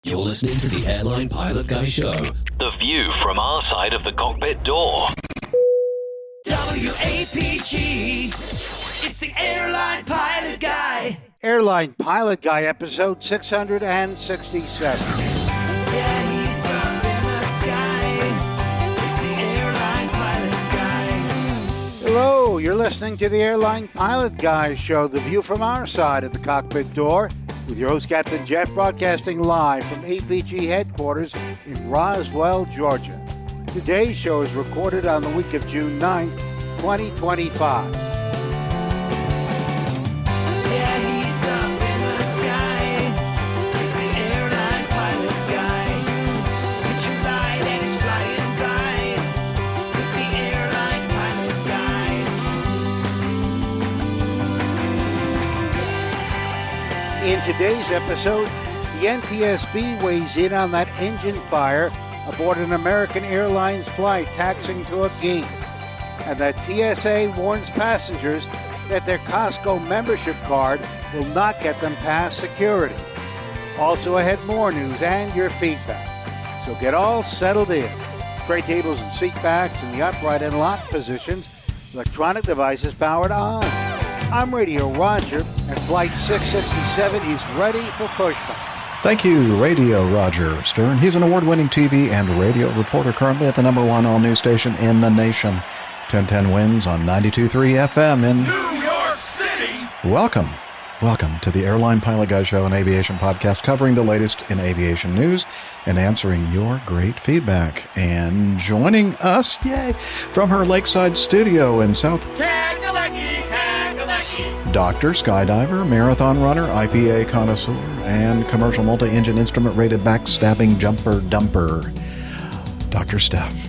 You're listening to the Airline Pilot Guy Show. The view from our side of the cockpit door. WAPG, it's the Airline Pilot Guy. Airline Pilot Guy, episode 667. Yeah, he's up in the sky. It's the Airline Pilot Guy. Hello, you're listening to the Airline Pilot Guy Show, the view from our side of the cockpit door, with your host, Captain Jeff, broadcasting live from APG headquarters in Roswell, Georgia. Today's show is recorded on the week of June 9th, 2025. Yeah, he's up in the sky. It's the Airline Pilot Guy. Picture light and he's flying by with the Airline Pilot Guy. In today's episode, the NTSB weighs in on that engine fire aboard an American Airlines flight taxiing to a gate. And that TSA warns passengers that their Costco membership card will not get them past security. Also ahead, more news and your feedback. So get all settled in. Tray tables and seat backs in the upright and locked positions. Electronic devices powered on. I'm Radio Roger, and Flight 667 is ready for pushback. Thank you, Radio Roger Stern. He's an award-winning TV and radio reporter currently at the number one all-news station in the nation. 1010 wins on 92.3 FM in New York City. Welcome to the Airline Pilot Guy Show, an aviation podcast covering the latest in aviation news and answering your great feedback. And joining us, yay, from her lakeside studio in South Doctor, skydiver, marathon runner, IPA connoisseur, and commercial multi-engine instrument-rated backstabbing jumper dumper, Dr. Steph.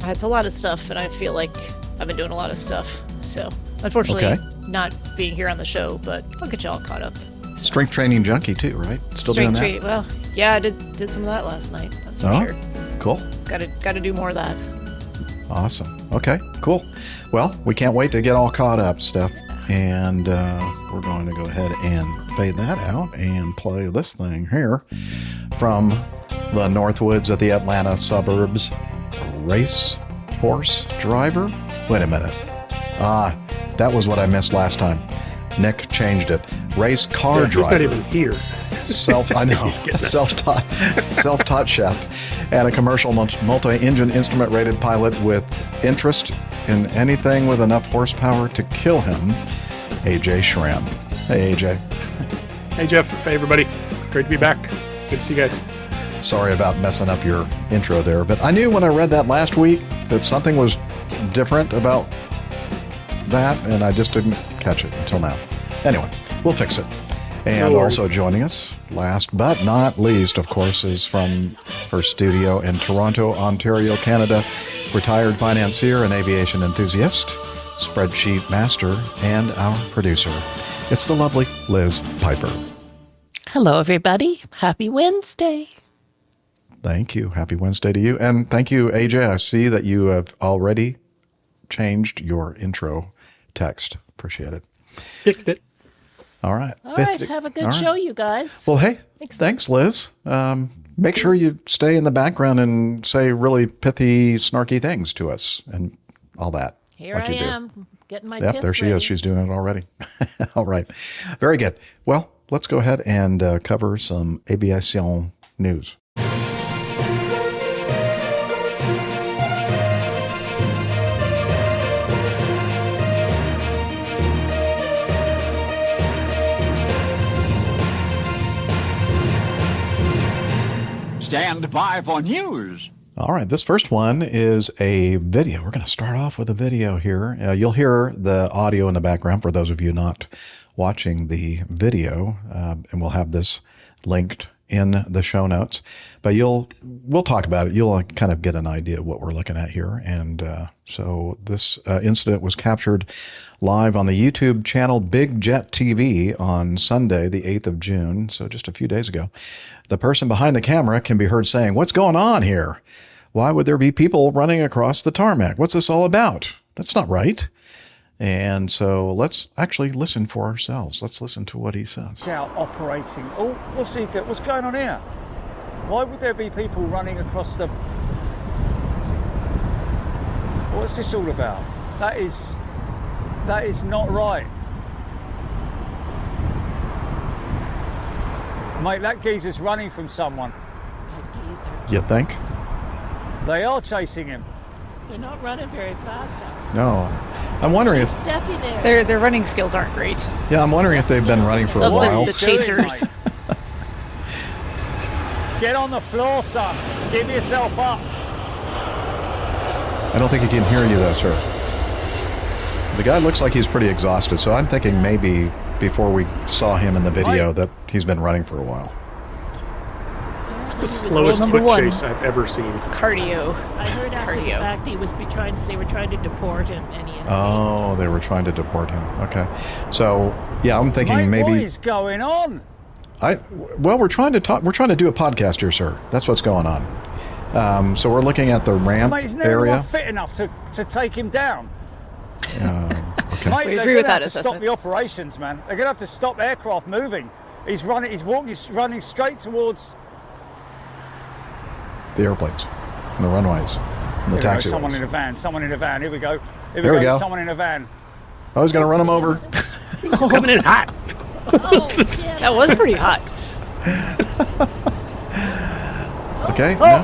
It's a lot of stuff, and I feel like I've been doing a lot of stuff. So, unfortunately, not being here on the show, but I'll get you all caught up. So. Strength training junkie, too, right? Still doing that? Strength training. Well, yeah, I did some of that last night. That's for sure. Cool. Got to do more of that. Awesome. Okay, cool. Well, we can't wait to get all caught up, Steph. And we're going to go ahead and fade that out and play this thing here from the Northwoods of the Atlanta suburbs. Race horse driver? Wait a minute. That was what I missed last time. Nick changed it. Race car driver. He's not even here. Self-taught chef and a commercial multi-engine instrument-rated pilot with interest in anything with enough horsepower to kill him, AJ Schramm. Hey, AJ. Hey, Jeff. Hey, everybody. Great to be back. Good to see you guys. Sorry about messing up your intro there, but I knew when I read that last week that something was different about that, and I just didn't catch it until now. Anyway, we'll fix it. And also joining us, last but not least, of course, is from her studio in Toronto, Ontario, Canada, retired financier and aviation enthusiast, spreadsheet master, and our producer. It's the lovely Liz Piper. Hello, everybody. Happy Wednesday. Thank you. Happy Wednesday to you. And thank you, AJ. I see that you have already changed your intro text. Appreciate it. Fixed it. All right. All right. Have a good show, you guys. Well, hey, thanks, Liz. Make sure you stay in the background and say really pithy, snarky things to us and all that. Here I am, getting my Yep, there she is. She's doing it already. All right. Very good. Well, let's go ahead and cover some aviation news. Stand by for news. All right, this first one is a video. We're going to start off with a video here. You'll hear the audio in the background for those of you not watching the video, and we'll have this linked in the show notes. But we'll talk about it. You'll kind of get an idea of what we're looking at here. And so this incident was captured live on the YouTube channel Big Jet TV on Sunday, the 8th of June, so just a few days ago. The person behind the camera can be heard saying, "What's going on here? Why would there be people running across the tarmac? What's this all about? That's not right." And so let's actually listen for ourselves. Let's listen to what he says. Out operating. Oh, what's he doing? What's going on here? Why would there be people running across the... What's this all about? That is not right. Mate, that geezer's running from someone. You think? They are chasing him. They're not running very fast now. No. I'm wondering if... Steffi there. Their running skills aren't great. Yeah, I'm wondering if they've been running for a Of while. the chasers. Get on the floor, son. Give yourself up. I don't think he can hear you, though, sir. The guy looks like he's pretty exhausted, so I'm thinking maybe before we saw him in the video that he's been running for a while. It's the slowest number foot one. chase I've ever seen. Cardio. I heard after the fact they were trying to deport him, and he escaped. Oh, they were trying to deport him. Okay. So, yeah, I'm thinking Mate, maybe... what is going on? Well, we're trying to talk. We're trying to do a podcast here, sir. That's what's going on. So we're looking at the ramp Mate, isn't there area. anyone fit enough to take him down? Okay. Mate, We they're agree gonna with that have to assessment. stop the operations, man. They're going to have to stop aircraft moving. He's running straight towards... The airplanes, and the runways, and the taxiways. Someone in a van. Here we go. There we go. Someone in a van. I was going to run him over. Coming in hot. Oh, yeah. That was pretty hot. Okay. Oh. No?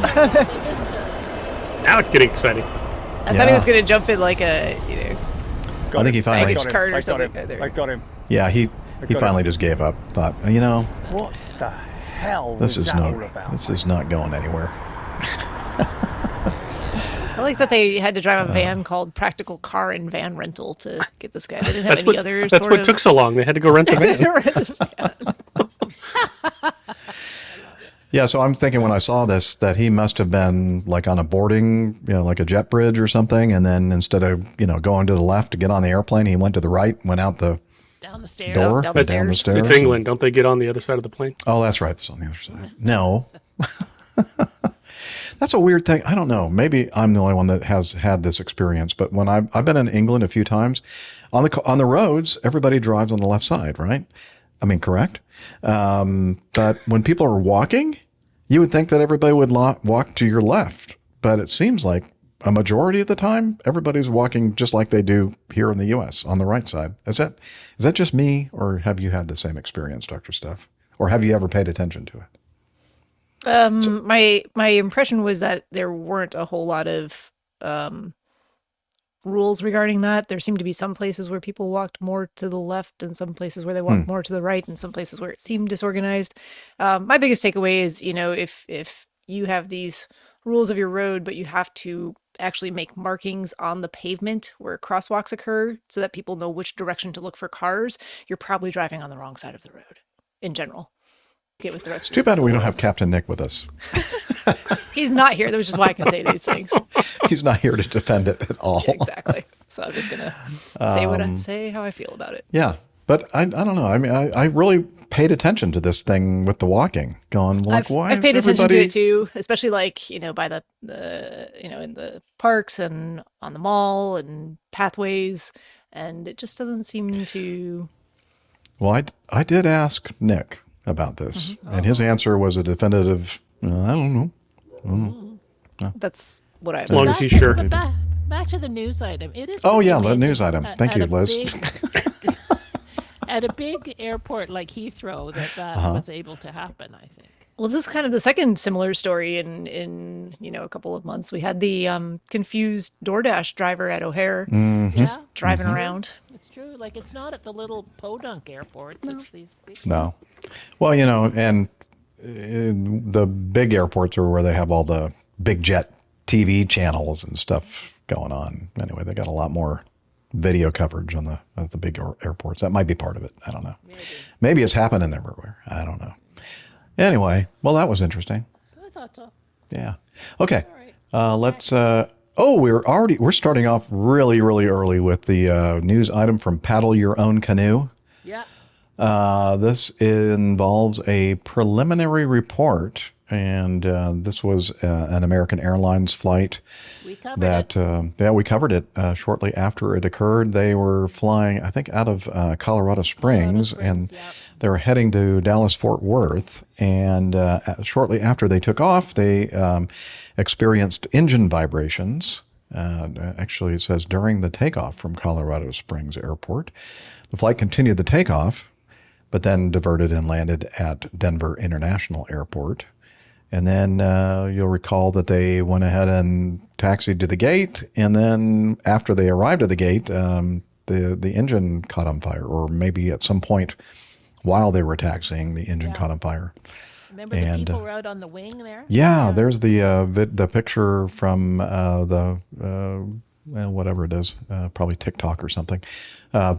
Now it's getting exciting. I thought he was going to jump in like a, I think he finally. baggage cart or something. I got him. Yeah, he got finally him. just gave up. Thought, What the hell this was is that not. all about? This is not going anywhere. I like that they had to drive a van called Practical Car and Van Rental to get this guy. They didn't have any other That's what took so long. They had to go rent the van. Yeah, so I'm thinking when I saw this that he must have been like on a boarding, like a jet bridge or something, and then instead of going to the left to get on the airplane, he went to the right, went out the Down the stairs. door, Down the down the stairs. stairs. It's England. Don't they get on the other side of the plane? Oh, that's right. It's on the other side. No. That's a weird thing. I don't know. Maybe I'm the only one that has had this experience. But when I've been in England a few times, on the roads, everybody drives on the left side, right? I mean, correct? But when people are walking, you would think that everybody would walk to your left. But it seems like a majority of the time, everybody's walking just like they do here in the U.S. on the right side. Is that just me, or have you had the same experience, Dr. Steph? Or have you ever paid attention to it? My impression was that there weren't a whole lot of rules regarding that. There seemed to be some places where people walked more to the left and some places where they walked more to the right and some places where it seemed disorganized. My biggest takeaway is, if you have these rules of your road, but you have to actually make markings on the pavement where crosswalks occur so that people know which direction to look for cars, you're probably driving on the wrong side of the road in general. Get with the rest. It's too bad we don't have Captain Nick with us. He's not here, which is why I can say these things. He's not here to defend it at all. Yeah, exactly. So I'm just gonna say how I feel about it. Yeah, but I don't know. I mean, I really paid attention to this thing with the walking. Going like, why? I've paid is attention to everybody... it too, especially like by the in the parks and on the mall and pathways, and it just doesn't seem to. Well, I did ask Nick about this, and his answer was a definitive. I don't know. That's what I. As long as he's sure. But back to the news item. It is. Oh pretty yeah, the amazing news item. Thank you, Liz. At a big airport like Heathrow, that was able to happen, I think. Well, this is kind of the second similar story in a couple of months. We had the confused DoorDash driver at O'Hare just driving around. It's true. Like, it's not at the little podunk airports. No. It's these big No. Well, and the big airports are where they have all the big jet TV channels and stuff going on. Anyway, they got a lot more video coverage on the big airports. That might be part of it. I don't know. Maybe it's happening everywhere. I don't know. Anyway, well, that was interesting. I thought so. Yeah. Okay. Let's. We're starting off really, really early with the news item from Paddle Your Own Canoe. Yeah. This involves a preliminary report and this was an American Airlines flight. We covered it. We covered it shortly after it occurred. They were flying, I think, out of Colorado Springs, and they were heading to Dallas-Fort Worth. And shortly after they took off, they experienced engine vibrations. Actually, it says during the takeoff from Colorado Springs Airport. The flight continued the takeoff, but then diverted and landed at Denver International Airport. And then you'll recall that they went ahead and taxied to the gate. And then after they arrived at the gate, the engine caught on fire, or maybe at some point while they were taxiing, the engine caught on fire. Remember the people were out on the wing there? Yeah, there's the picture from whatever it is, probably TikTok or something.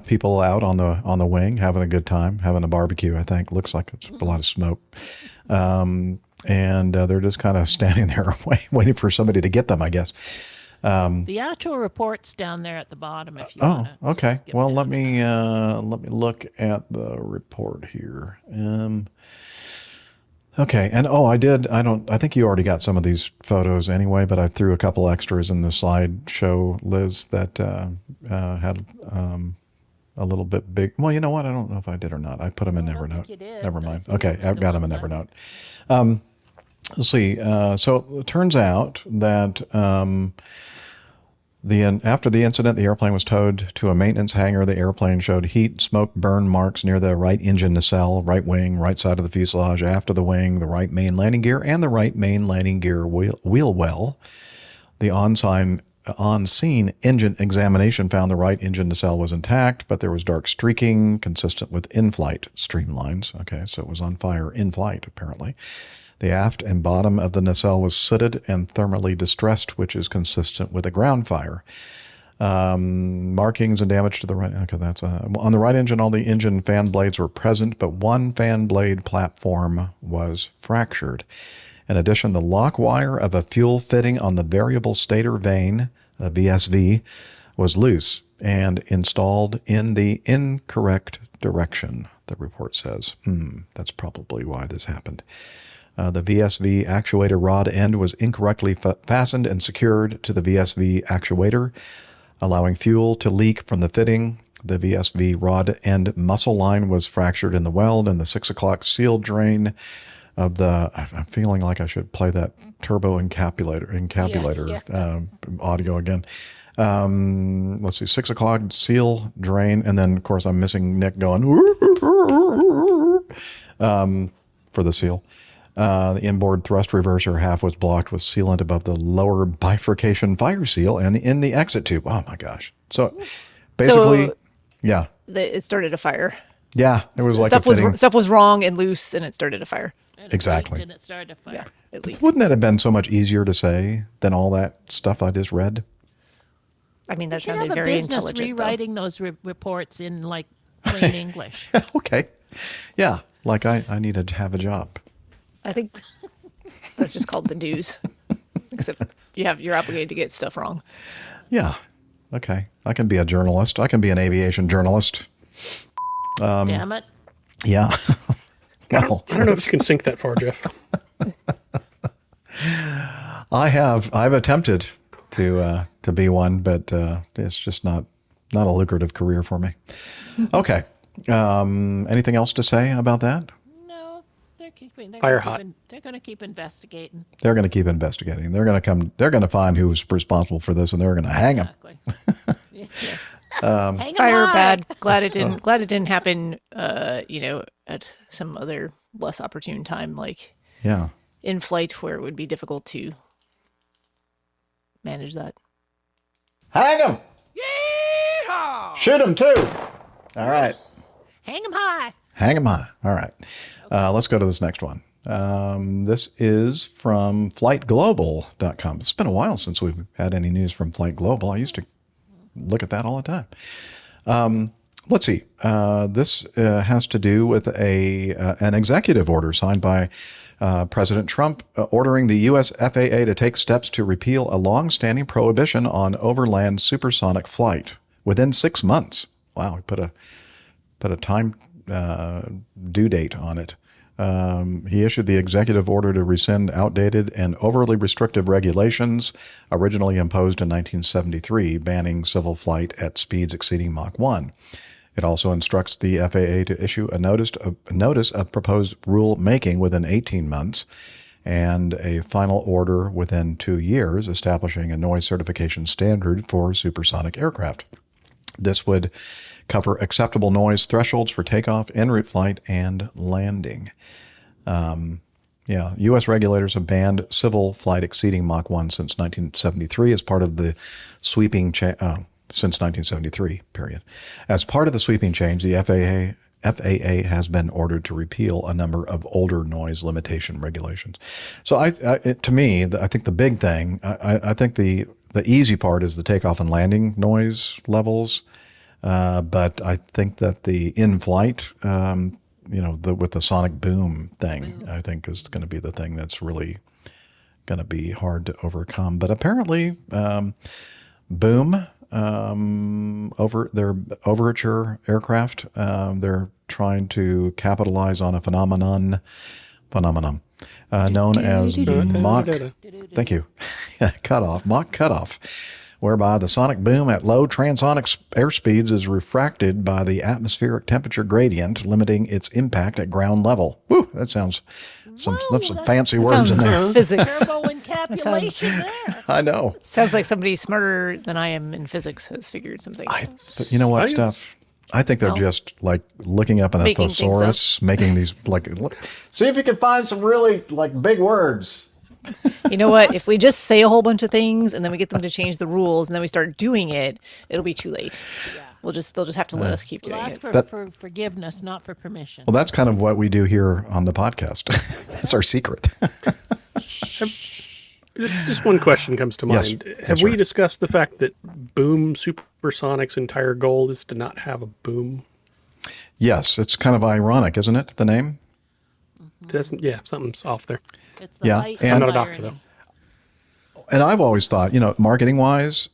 People out on the wing having a good time, having a barbecue. I think looks like it's a lot of smoke, and they're just kind of standing there waiting for somebody to get them, I guess. The actual report's down there at the bottom. If you want to. Okay. Well, let me look at the report here. Okay, and I think you already got some of these photos anyway, but I threw a couple extras in the slideshow, Liz, that had a little bit big. Well, you know what? I don't know if I did or not. I put them in Evernote. Never mind. Okay, I've got them in Evernote. Let's see. So it turns out that after the incident, the airplane was towed to a maintenance hangar. The airplane showed heat, smoke, burn marks near the right engine nacelle, right wing, right side of the fuselage, after the wing, the right main landing gear, and the right main landing gear wheel well. The on-scene engine examination found the right engine nacelle was intact, but there was dark streaking consistent with in-flight streamlines. Okay, so it was on fire in flight, apparently. The aft and bottom of the nacelle was sooted and thermally distressed, which is consistent with a ground fire. Markings and damage to the right. Okay, that's on the right engine. All the engine fan blades were present, but one fan blade platform was fractured. In addition, the lock wire of a fuel fitting on the variable stator vane, VSV, was loose and installed in the incorrect direction, the report says. That's probably why this happened. The VSV actuator rod end was incorrectly fastened and secured to the VSV actuator, allowing fuel to leak from the fitting. The VSV rod end muscle line was fractured in the weld, and the 6 o'clock seal drain of the... I'm feeling like I should play that turbo encapulator audio again. Let's see, 6 o'clock seal drain, and then, of course, I'm missing Nick going... for the seal. The inboard thrust reverser half was blocked with sealant above the lower bifurcation fire seal and in the exit tube. Oh my gosh. So basically, it started a fire. Yeah. It was like stuff was wrong and loose, and it started a fire. Exactly. And it started a fire. Yeah, it leaked. Wouldn't that have been so much easier to say than all that stuff I just read? I mean, that You should sounded have a very business intelligent. rewriting those reports in like plain English. Okay. Yeah. Like I needed to have a job. I think that's just called the news. Except you're obligated to get stuff wrong. Yeah. Okay. I can be a journalist. I can be an aviation journalist. Damn it. Yeah. Well, I don't know if you can sink that far, Jeff. I've attempted to be one, but it's just not a lucrative career for me. Okay. Anything else to say about that? They're going to keep investigating. They're going to keep investigating. They're going to find who's responsible for this, and they're going to hang them. Hang 'em Fire high. bad. Glad it didn't happen. At some other less opportune time, like in flight, where it would be difficult to manage that. Hang them. Yeehaw! Shoot them too. All right. Hang 'em high. Hang them high. All right. Let's go to this next one. This is from flightglobal.com. It's been a while since we've had any news from Flight Global. I used to look at that all the time. Let's see. This has to do with an executive order signed by President Trump ordering the U.S. FAA to take steps to repeal a long-standing prohibition on overland supersonic flight within 6 months. Wow, we put a time due date on it. He issued the executive order to rescind outdated and overly restrictive regulations originally imposed in 1973, banning civil flight at speeds exceeding Mach 1. It also instructs the FAA to issue a notice of proposed rule making within 18 months and a final order within 2 years establishing a noise certification standard for supersonic aircraft. This would cover acceptable noise thresholds for takeoff, en route flight, and landing. U.S. regulators have banned civil flight exceeding Mach 1 since 1973 as part of the sweeping since 1973, period. As part of the sweeping change, the FAA has been ordered to repeal a number of older noise limitation regulations. So I think the big thing, I think the easy part is the takeoff and landing noise levels. But I think that the in-flight, with the sonic boom thing, I think is going to be the thing that's really going to be hard to overcome. But apparently, boom, over their Overture aircraft, they're trying to capitalize on a phenomenon known as Mach. Thank you. Mach cutoff, whereby the sonic boom at low transonic airspeeds is refracted by the atmospheric temperature gradient, limiting its impact at ground level. Woo, that sounds some fancy words in there. Physics. Turbo encapsulation there. I know. Sounds like somebody smarter than I am in physics has figured something. But you know what, Steph? I think they're just like looking up in a thesaurus, making these look. See if you can find some really big words. You know what? If we just say a whole bunch of things and then we get them to change the rules and then we start doing it, it'll be too late. Yeah. They'll just have to let us keep doing it. For forgiveness, not for permission. Well, that's kind of what we do here on the podcast. That's our secret. Just one question comes to mind. Yes. Have we discussed the fact that Boom Supersonic's entire goal is to not have a boom? Yes, it's kind of ironic, isn't it? The name. Something's off there. It's the light and I'm not a doctor though. And I've always thought, marketing wise,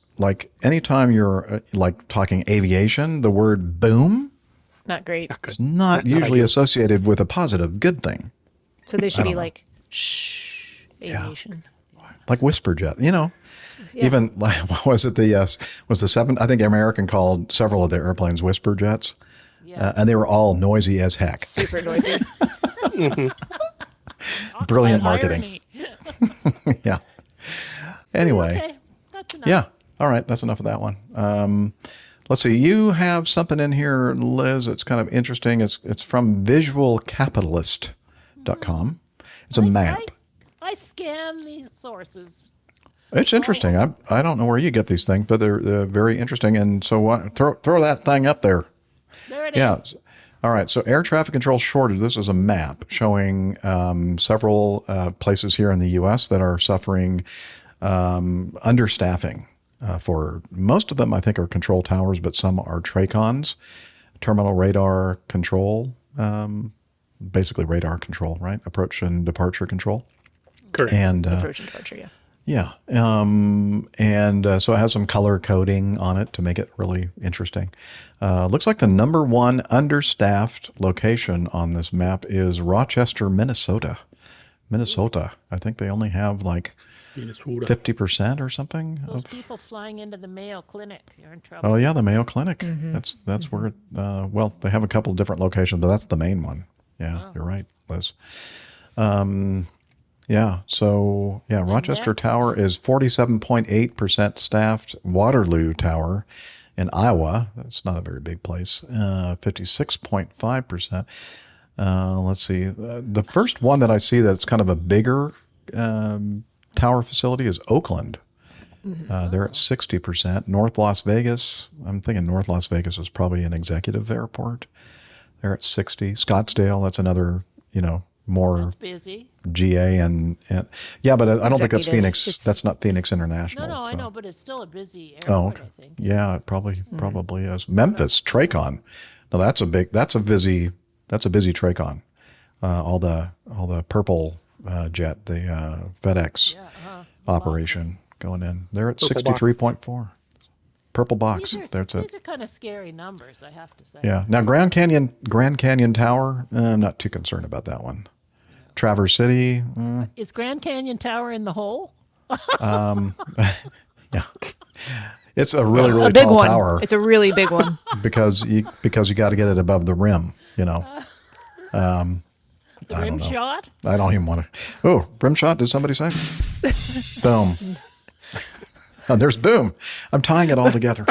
anytime you're talking aviation, the word boom, not great. It's not usually associated with a positive, good thing. So they should be shh, aviation. Like whisper jet, even what was it? Was the 7? I think American called several of their airplanes whisper jets, and they were all noisy as heck. Super noisy. Brilliant marketing. Yeah. Anyway. Okay. That's enough. Yeah. All right. That's enough of that one. Let's see. You have something in here, Liz. It's kind of interesting. It's from visualcapitalist.com. It's a map. I scan these sources. It's interesting. I don't know where you get these things, but they're very interesting. And so throw that thing up there. There it is. Yeah. All right. So air traffic control shortage. This is a map showing several places here in the U.S. that are suffering understaffing. For most of them, I think, are control towers, but some are TRACONs, terminal radar control, basically radar control, right? Approach and departure control. Correct. And approach and departure, yeah. Yeah. So it has some color coding on it to make it really interesting. Looks like the number one understaffed location on this map is Rochester, Minnesota. I think they only have 50% or something. Those people flying into the Mayo Clinic, you're in trouble. Oh yeah, the Mayo Clinic. Mm-hmm. That's where. They have a couple of different locations, but that's the main one. Yeah, You're right, Liz. Rochester Tower is 47.8% staffed. Waterloo Tower in Iowa, that's not a very big place, 56.5%. Let's see. The first one that I see that's kind of a bigger tower facility is Oakland. They're at 60%. North Las Vegas, I'm thinking North Las Vegas is probably an executive airport. They're at 60. Scottsdale, that's another, more That's busy. GA and but I don't think that's Phoenix. That's not Phoenix International. No, I know, but it's still a busy airport, I think. Yeah, it probably is. Memphis, TRACON. No, that's a busy TRACON. All the purple jet, the FedEx operation going in. They're at 63.4. purple box. These are kind of scary numbers, I have to say. Yeah. Now Grand Canyon Tower, I'm not too concerned about that one. Traverse City. Is Grand Canyon Tower in the hole? Yeah. It's a really, really a big tall one. tower. It's a really big one. because you got to get it above the rim, you know. The I rim don't know. shot? I don't even want to. Oh, rim shot, did somebody say? Boom. Oh, there's boom. I'm tying it all together.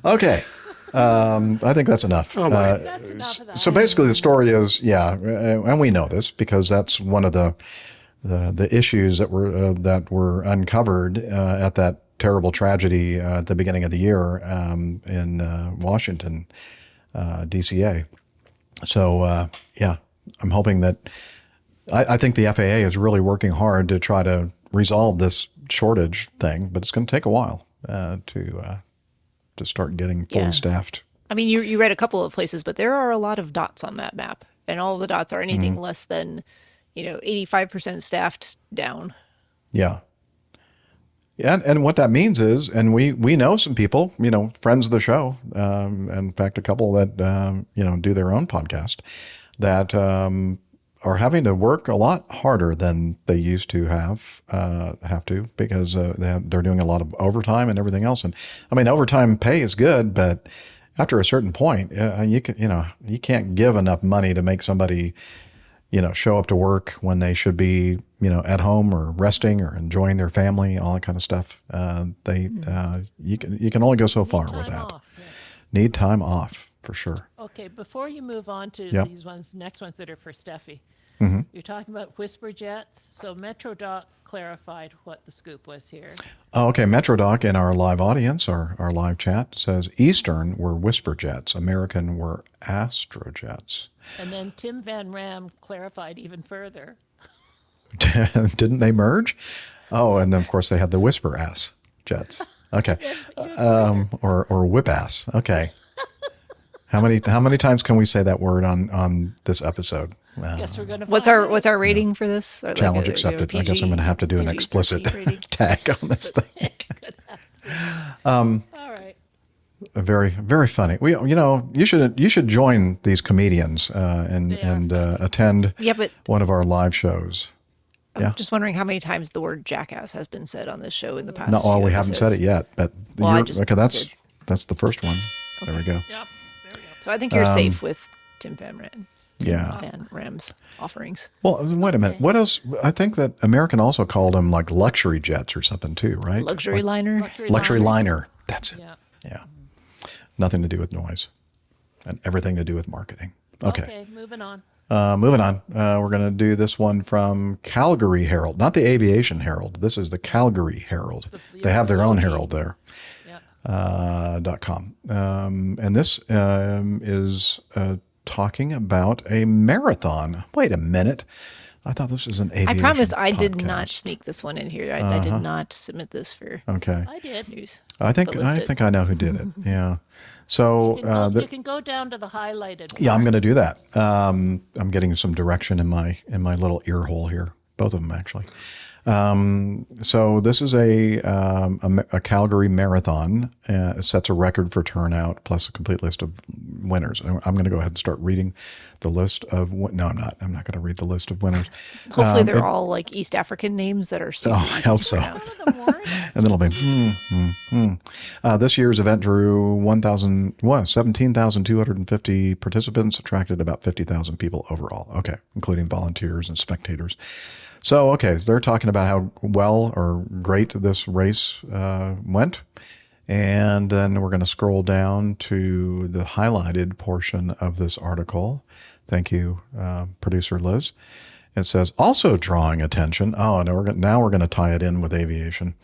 Okay. I think that's enough. That's enough of that. So basically the story is, and we know this because that's one of the issues that were uncovered at that terrible tragedy at the beginning of the year in Washington, DCA. So, I'm hoping that I think the FAA is really working hard to try to resolve this shortage thing, but it's going to take a while to start getting fully staffed. I mean, you read a couple of places, but there are a lot of dots on that map, and all of the dots are anything less than, 85% staffed down. Yeah. Yeah, and what that means is, and we know some people, friends of the show, in fact, a couple that, do their own podcast, that are having to work a lot harder than they used to have to because they're doing a lot of overtime and everything else. And I mean, overtime pay is good, but after a certain point, you can't give enough money to make somebody, show up to work when they should be, at home or resting or enjoying their family, all that kind of stuff. You can only go so far with that. Need time off for sure. Okay, before you move on to these next ones that are for Steffi, you're talking about whisper jets. So MetroDoc clarified what the scoop was here. Oh, okay. MetroDoc in our live audience, our live chat, says Eastern were whisper jets, American were astrojets. And then Tim Van Ram clarified even further. Didn't they merge? Oh, and then of course they had the whisper ass jets. Okay, or whip ass. Okay. How many times can we say that word on this episode? Guess we're gonna. What's our rating for this? Challenge accepted. I guess I'm going to have to do an explicit tag on this thing. All right. Very, very funny. You should join these comedians and attend one of our live shows. I'm just wondering how many times the word jackass has been said on this show in the past. No, few we haven't said episodes. it yet, but that's the first one. Okay. There we go. Yep. There we go. So I think you're safe with Tim Van Ram. Yeah. Van Ram's offerings. Well, wait a minute. What else? I think that American also called them like luxury jets or something too, right? Luxury liner. Luxury liner. That's it. Yeah. Nothing to do with noise and everything to do with marketing. Okay, moving on. We're going to do this one from Calgary Herald, not the Aviation Herald. This is the Calgary Herald. They have their own Herald there. .com. And this is talking about a marathon. Wait a minute. I thought this was an aviation I promise I did podcast. not sneak this one in here. I did not submit this for I did. news. I think I know who did it. Yeah. So You can go down to the highlighted part. yeah, I'm going to do that. I'm getting some direction in my little ear hole here. Both of them actually. So this is a Calgary marathon. Sets a record for turnout plus a complete list of winners. I'm going to go ahead and start reading the list of. No, I'm not. I'm not going to read the list of winners. Hopefully, they're all like East African names that are super easy I hope to so. pronounce. And then it'll be. This year's event drew 17,250 participants, attracted about 50,000 people overall. Okay, including volunteers and spectators. So, okay, they're talking about how well or great this race went. And then we're going to scroll down to the highlighted portion of this article. Thank you, producer Liz. It says, also drawing attention. Oh, now we're going to tie it in with aviation.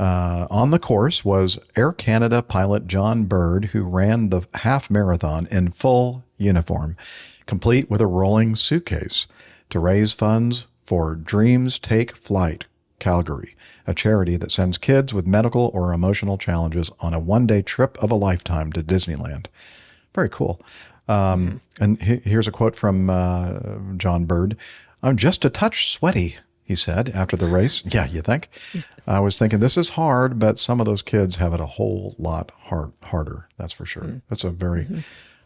On the course was Air Canada pilot John Bird, who ran the half marathon in full uniform, complete with a rolling suitcase, to raise funds for Dreams Take Flight, Calgary, a charity that sends kids with medical or emotional challenges on a one-day trip of a lifetime to Disneyland. Very cool. And here's a quote from John Bird. I'm just a touch sweaty. he said after the race. Yeah, you think? I was thinking this is hard, but some of those kids have it a whole lot harder. That's for sure. That's a very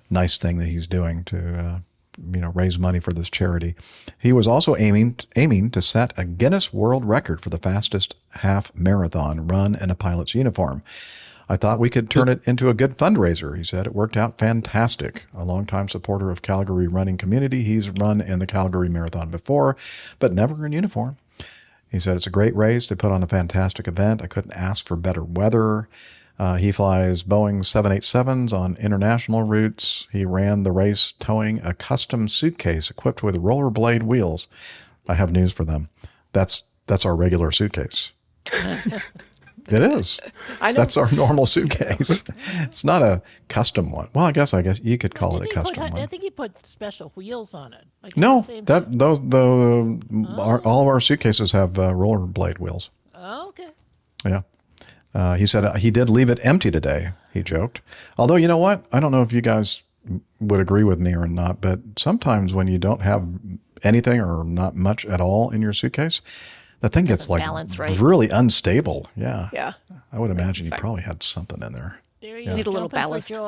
nice thing that he's doing to raise money for this charity. He was also aiming to set a Guinness World Record for the fastest half marathon run in a pilot's uniform. I thought we could turn it into a good fundraiser, he said. It worked out fantastic. A longtime supporter of Calgary running community, he's run in the Calgary Marathon before, but never in uniform. He said it's a great race. They put on a fantastic event. I couldn't ask for better weather. He flies Boeing 787s on international routes. He ran the race towing a custom suitcase equipped with rollerblade wheels. I have news for them. That's our regular suitcase. It is. I know. That's our normal suitcase. It's not a custom one. Well, I guess you could call it a custom one. I think he put special wheels on it. Like No, all of our suitcases have rollerblade wheels. Oh, okay. Yeah. He said he did leave it empty today, he joked. Although, you know what? I don't know if you guys would agree with me or not, but sometimes when you don't have anything or not much at all in your suitcase, the thing gets like really unstable. Yeah. Yeah. I would imagine you probably had something in there. There you need a little ballast.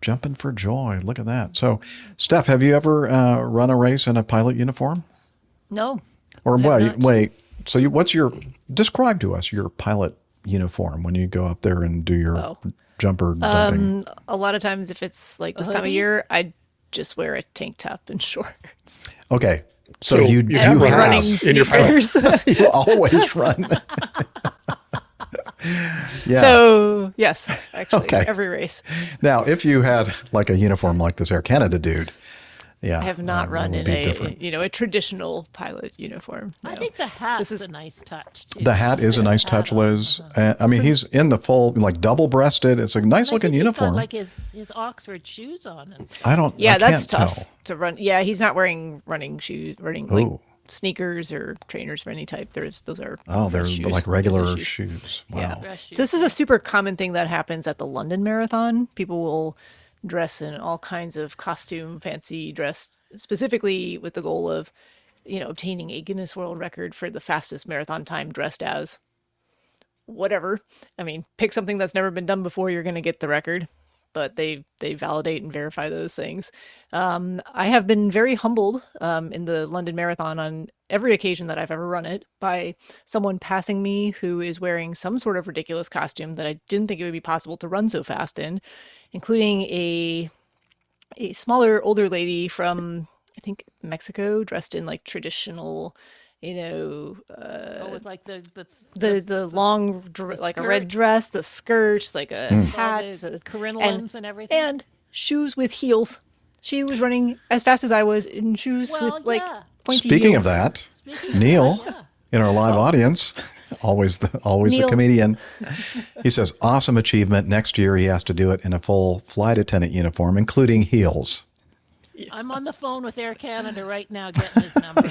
Jumping for joy. Look at that. So, Steph, have you ever run a race in a pilot uniform? No. Or wait. So, describe to us your pilot uniform when you go up there and do your jumper dumping. A lot of times, if it's like this time of year, I just wear a tank top and shorts. Okay. So you have running in your sneakers. You always run. Yeah. So yes, actually, every race. Now, if you had like a uniform like this Air Canada dude, I have not run in a traditional pilot uniform. No. I think the hat's a nice touch too. The hat is a nice touch, Liz. I mean, he's in the full double-breasted. It's a nice looking uniform. He's got his Oxford shoes on. That's tough to run. Yeah, he's not wearing running shoes, like sneakers or trainers of any type. Those are they're shoes. Like regular shoes. Wow. Yeah. So this is a super common thing that happens at the London Marathon. People will dress in all kinds of costume, fancy dress, specifically with the goal of, obtaining a Guinness World Record for the fastest marathon time dressed as whatever. I mean, pick something that's never been done before, you're going to get the record. But they validate and verify those things. I have been very humbled in the London Marathon on every occasion that I've ever run it by someone passing me who is wearing some sort of ridiculous costume that I didn't think it would be possible to run so fast in, including a smaller, older lady from, I think, Mexico, dressed in like traditional, with like the long, like a red dress, the skirts, like a hat, crinolines and everything, and shoes with heels. She was running as fast as I was in shoes with pointy heels. Speaking of that, Neil, in our live audience, always the comedian, he says, awesome achievement. Next year he has to do it in a full flight attendant uniform, including heels. I'm on the phone with Air Canada right now getting his number.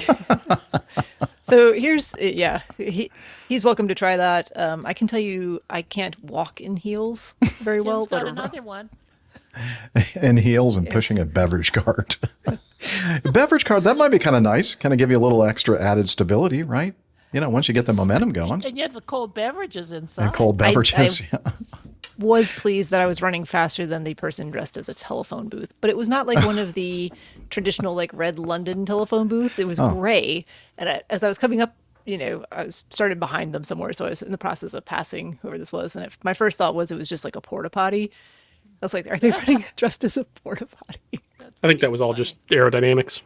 So he's welcome to try that. I can tell you I can't walk in heels very well. Got another one. In heels and pushing a beverage cart. Beverage cart, that might be kind of nice. Kind of give you a little extra added stability, right? Once you get the momentum going. And you have the cold beverages inside. And cold beverages, I was pleased that I was running faster than the person dressed as a telephone booth. But it was not like one of the traditional like red London telephone booths. It was gray. And as I was coming up, I started behind them somewhere. So I was in the process of passing whoever this was. And my first thought was it was just like a porta potty. I was like, are they running dressed as a porta potty? I think that was all just aerodynamics.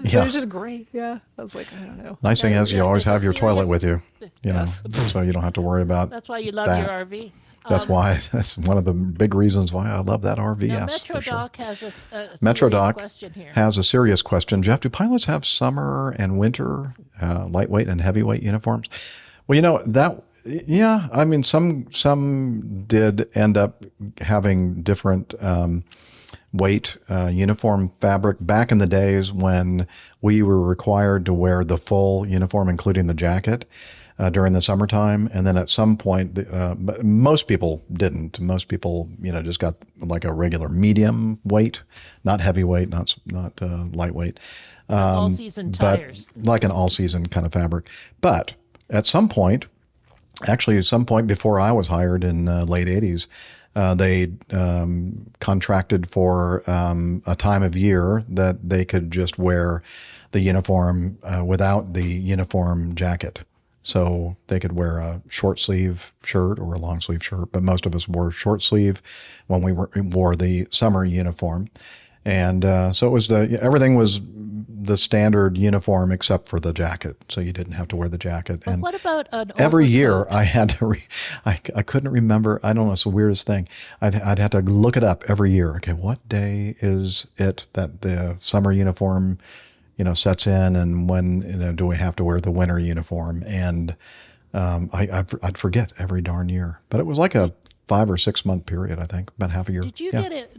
It was just great. Yeah. I was like, I don't know. Nice thing is you always have your toilet with you, so you don't have to worry about That's why you love your RV. That's one of the big reasons why I love that RV. Yes, Metro Doc has a question here. Has a serious question. Jeff, do pilots have summer and winter lightweight and heavyweight uniforms? Well, I mean, some did end up having different weight uniform fabric back in the days when we were required to wear the full uniform, including the jacket. during the summertime. And then at some point, but most people didn't. Most people, just got like a regular medium weight, not heavyweight, not lightweight. All-season tires. Like an all-season kind of fabric. But at some point, actually, at some point before I was hired in late 80s, they contracted for a time of year that they could just wear the uniform without the uniform jacket. So they could wear a short sleeve shirt or a long sleeve shirt, but most of us wore short sleeve when we wore the summer uniform. And so it was everything was the standard uniform except for the jacket, so you didn't have to wear the jacket. But and what about an every overcoat? year I had to I couldn't remember. I don't know, it's the weirdest thing. I'd have to look it up every year. Okay, what day is it that the summer uniform sets in, and when do we have to wear the winter uniform? And I'd forget every darn year. But it was like a 5 or 6 month period, I think, about half a year. Did you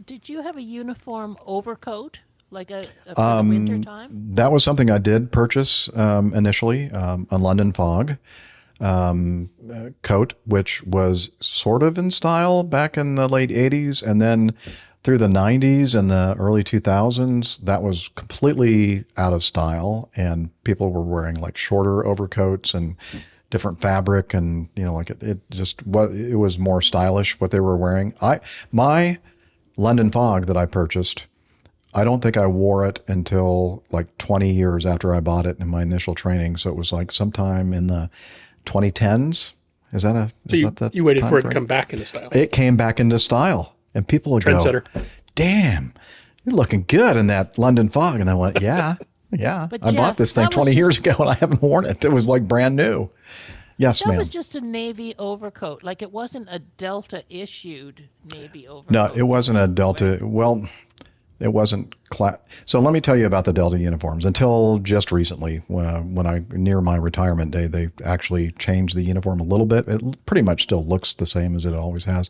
Did you have a uniform overcoat, like for the winter time? That was something I did purchase initially, a London Fog coat, which was sort of in style back in the late 80s, and then through the 90s and the early 2000s, that was completely out of style, and people were wearing like shorter overcoats and different fabric, and it was more stylish what they were wearing. My London Fog that I purchased, I don't think I wore it until like 20 years after I bought it in my initial training. So it was like sometime in the 2010s. You waited for it to come back into style. It came back into style. And people would Trendsetter. go, "Damn, you're looking good in that London Fog." And I went, yeah. But I bought this thing 20 years ago and I haven't worn it. It was like brand new. Yes, ma'am. That was just a Navy overcoat. Like, it wasn't a Delta issued Navy overcoat. No, it wasn't a Delta. Well, it wasn't. So let me tell you about the Delta uniforms. Until just recently, when near my retirement day, they actually changed the uniform a little bit. It pretty much still looks the same as it always has.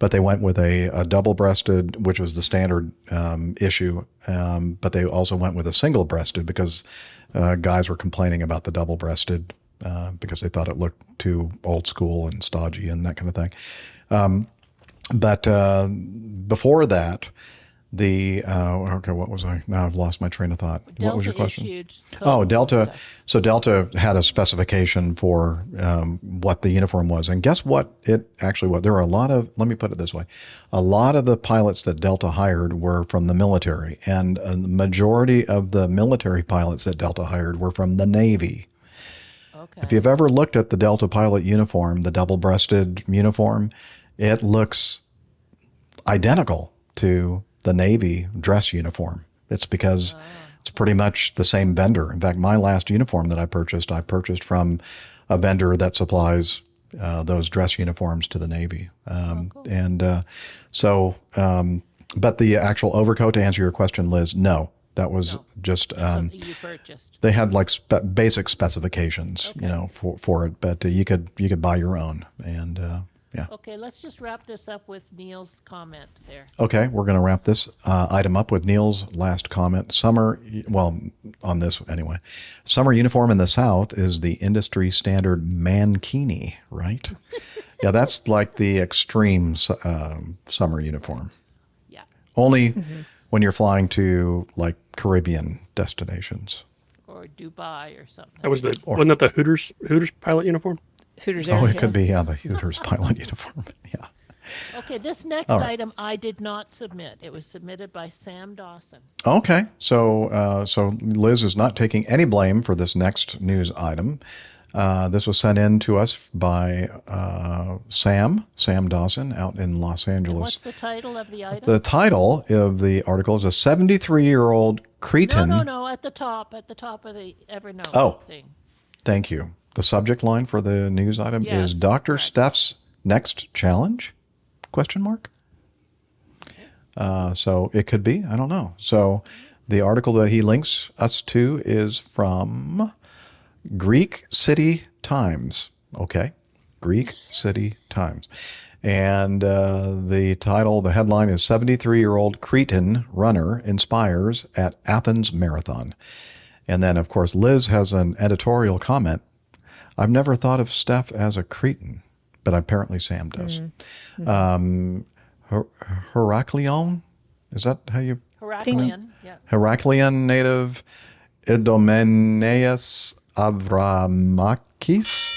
But they went with a double-breasted, which was the standard issue. But they also went with a single-breasted because guys were complaining about the double-breasted because they thought it looked too old school and stodgy and that kind of thing. But before that, what was I? Now I've lost my train of thought. Delta what was your question? Delta. So Delta had a specification for what the uniform was. And guess what it actually was? There are let me put it this way. A lot of the pilots that Delta hired were from the military. And the majority of the military pilots that Delta hired were from the Navy. Okay. If you've ever looked at the Delta pilot uniform, the double-breasted uniform, it looks identical to the Navy dress uniform. It's because it's pretty much the same vendor. In fact, my last uniform that I purchased from a vendor that supplies those dress uniforms to the Navy. Cool. But the actual overcoat, to answer your question, Liz, no. That was just something you purchased. They had like basic specifications, for it, but you could buy your own, and yeah. Okay, let's just wrap this up with Neil's comment there. Okay, we're going to wrap this item up with Neil's last comment. On this anyway, summer uniform in the South is the industry standard mankini, right? Yeah, that's like the extreme summer uniform. Yeah. Only when you're flying to like Caribbean destinations. Or Dubai or something. That was wasn't that the Hooters pilot uniform? Hooters Air. Oh, it could be, the Hooters pilot uniform. Yeah. Okay, this next item I did not submit. It was submitted by Sam Dawson. Okay, so Liz is not taking any blame for this next news item. This was sent in to us by Sam Dawson out in Los Angeles. And what's the title of the item? The title of the article is a 73-year-old Cretan. No, at the top of the Evernote thing. Thank you. The subject line for the news item is Dr. Steph's next challenge? ? So it could be. I don't know. So the article that he links us to is from Greek City Times. Okay. Greek City Times. And the headline is 73-year-old Cretan runner inspires at Athens Marathon. And then, of course, Liz has an editorial comment. I've never thought of Steph as a cretin, but apparently Sam does. Heraklion? Is that how you... Heraklion, yeah. Heraklion native Idomeneus Avramakis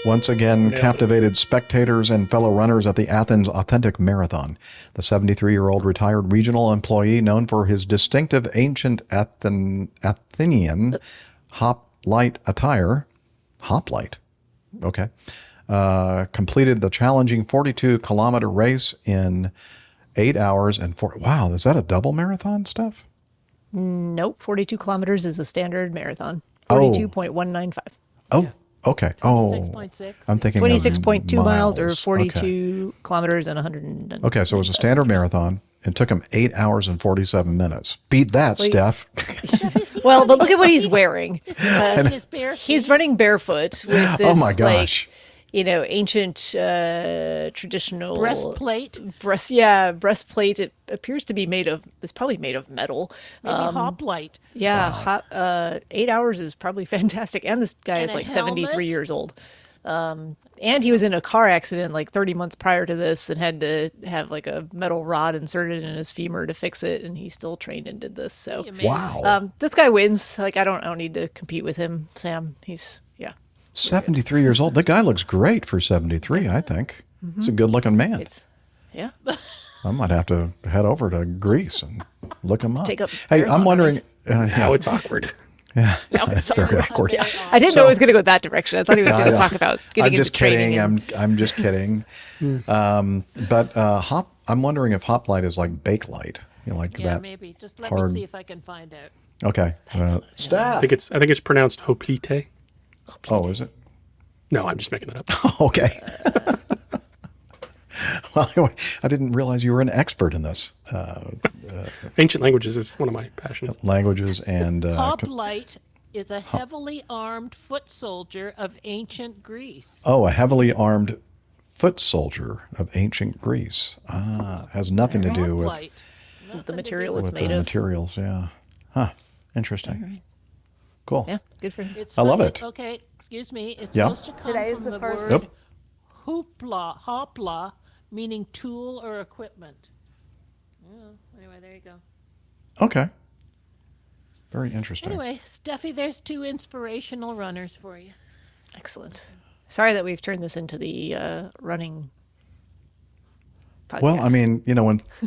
once again captivated spectators and fellow runners at the Athens Authentic Marathon. The 73-year-old retired regional employee, known for his distinctive ancient Athenian hoplite attire, completed the challenging 42-kilometer race in 8 hours and 4. Wow, is that a double marathon, Steph? Nope. 42 kilometers is a standard marathon. 42.195. Oh, okay. Oh, 26.6. I'm thinking 26.2 miles or miles. 42 kilometers and 100. Okay, so it was a standard marathon. It took him 8 hours and 47 minutes. Beat that, Steph. Well, but look at what he's wearing. His bare feet. He's running barefoot with this, Oh my gosh. ancient traditional breastplate. Breastplate. It appears to be it's probably made of metal. Maybe hoplite. Yeah, 8 hours is probably fantastic. And this guy And is a like 73 helmet? years old. And he was in a car accident like 30 months prior to this and had to have like a metal rod inserted in his femur to fix it. And he still trained and did this. So Wow. this guy wins. Like I don't need to compete with him, Sam. He's 73 years old. That guy looks great for 73, I think. He's a good-looking man. I might have to head over to Greece and look him up. Hey, I'm wondering... Now it's awkward. Yeah, it's very awkward. I didn't know it was going to go that direction. I thought he was going to talk about getting I'm just into training. kidding. I'm just kidding. But I'm wondering if hoplite is like Bakelite. Like Yeah, that. maybe. Just let hard- me see if I can find out. Okay. I think it's pronounced hoplite. Oh, is it? No, I'm just making that up. Okay. Well, anyway, I didn't realize you were an expert in this. Ancient languages is one of my passions. Languages and... Hoplite is a heavily armed foot soldier of ancient Greece. Oh, a heavily armed foot soldier of ancient Greece. Has nothing to do with Hoplite. The material it's with made the of. materials. Yeah. Huh. Interesting. All right. Cool. Yeah, good for him. It's I love from- it. Okay, excuse me. It's Yeah. supposed to come Today is from the first- word Yep. hopla, meaning tool or equipment. Oh, anyway, there you go. Okay. Very interesting. Anyway, Steffi, there's 2 inspirational runners for you. Excellent. Sorry that we've turned this into the running podcast. Well, I mean,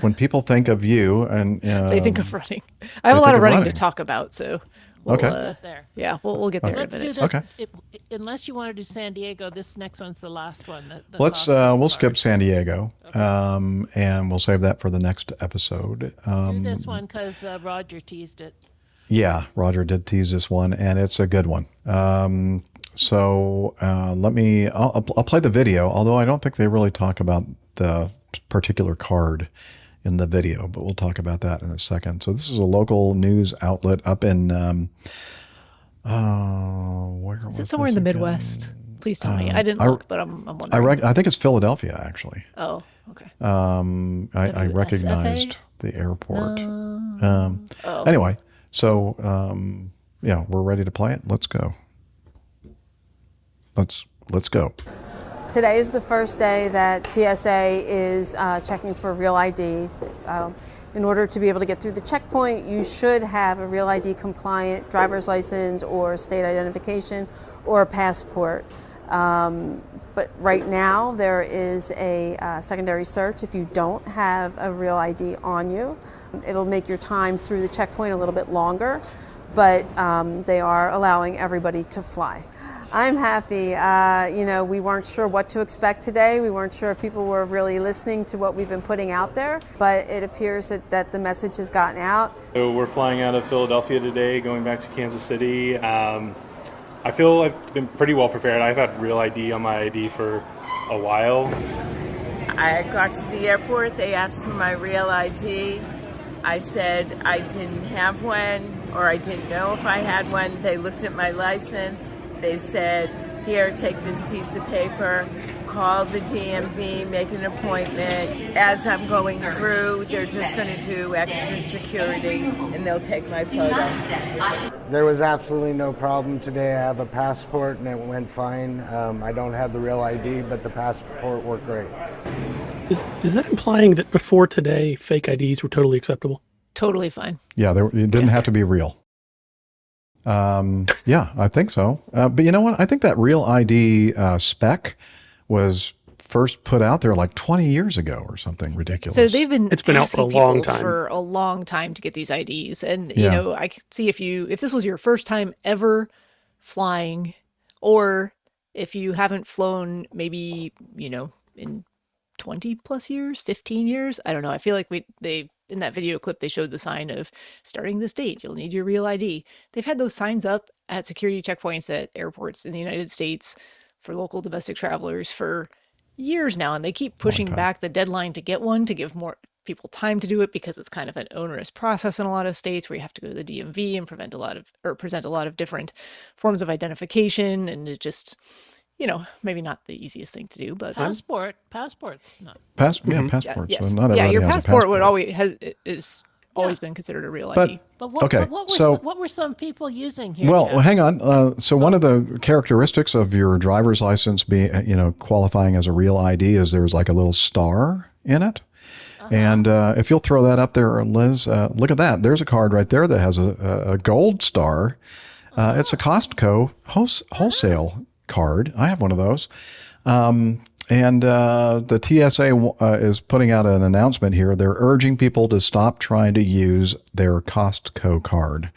when people think of you and they think of running. I have a lot of running to talk about, so we'll, Okay. There. we'll get there Let's in a do minute. this. Okay. Unless you want to do San Diego, this next one's the last one. The Let's Costco we'll part. skip San Diego, and we'll save that for the next episode. Do this one because Roger teased it. Yeah, Roger did tease this one, and it's a good one. So I'll play the video, although I don't think they really talk about the particular card in the video, but we'll talk about that in a second. So this is a local news outlet up in, where was Is it somewhere in the Midwest? Please tell me. I didn't look, but I'm wondering. I think it's Philadelphia, actually. Oh, okay. I recognized the airport. Anyway, so we're ready to play it. Let's go. Let's go. Today is the first day that TSA is checking for real IDs. In order to be able to get through the checkpoint, you should have a real ID compliant driver's license or state identification or a passport. But right now there is a secondary search if you don't have a real ID on you. It'll make your time through the checkpoint a little bit longer, but they are allowing everybody to fly. I'm happy. We weren't sure what to expect today. We weren't sure if people were really listening to what we've been putting out there, but it appears that the message has gotten out. So we're flying out of Philadelphia today, going back to Kansas City. I feel I've been pretty well prepared. I've had real ID on my ID for a while. I got to the airport. They asked for my real ID. I said I didn't have one, or I didn't know if I had one. They looked at my license. They said, here, take this piece of paper, call the DMV, make an appointment. As I'm going through, they're just going to do extra security, and they'll take my photo. There was absolutely no problem today. I have a passport, and it went fine. I don't have the real ID, but the passport worked great. Is that implying that before today, fake IDs were totally acceptable? Totally fine. Yeah, it didn't have to be real. Yeah, I think so. But you know what? I think that real ID spec was first put out there like 20 years ago or something ridiculous. So they've been it's been out for a long time. For a long time to get these IDs. And, you know, I could see if this was your first time ever flying, or if you haven't flown maybe, you know, in 20 plus years, 15 years, I don't know. I feel like they in that video clip, they showed the sign of starting this date, you'll need your real ID. They've had those signs up at security checkpoints at airports in the United States for local domestic travelers for years now. And they keep pushing back the deadline to get one, to give more people time to do it, because it's kind of an onerous process in a lot of states where you have to go to the DMV and present a lot of different forms of identification. And it just, you know, maybe not the easiest thing to do, but passports. No. Passports. Yes. So not everybody your has a passport would always been considered a real ID. But what were some people using here? Well, Jeff? hang on. So one of the characteristics of your driver's license being, you know, qualifying as a real ID is there's like a little star in it. And if you'll throw that up there, Liz, look at that. There's a card right there that has a gold star. It's a Costco wholesale card. I have one of those. And the TSA is putting out an announcement here. They're urging people to stop trying to use their Costco card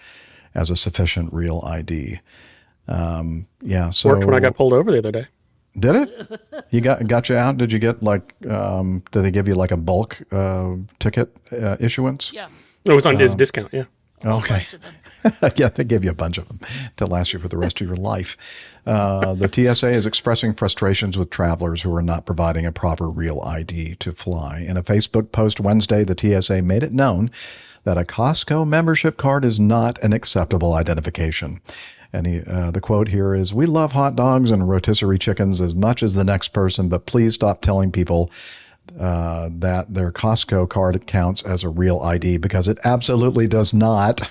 as a sufficient real ID. So worked when I got pulled over the other day. Did it? You got you out? Did you get like? Did they give you like a bulk ticket issuance? Yeah. It was on discount. Yeah. Okay. Yeah, they gave you a bunch of them to last you for the rest of your life. The TSA is expressing frustrations with travelers who are not providing a proper real ID to fly. In a Facebook post Wednesday, the TSA made it known that a Costco membership card is not an acceptable identification. And the quote here is, "We love hot dogs and rotisserie chickens as much as the next person, but please stop telling people that their Costco card counts as a real ID, because it absolutely does not."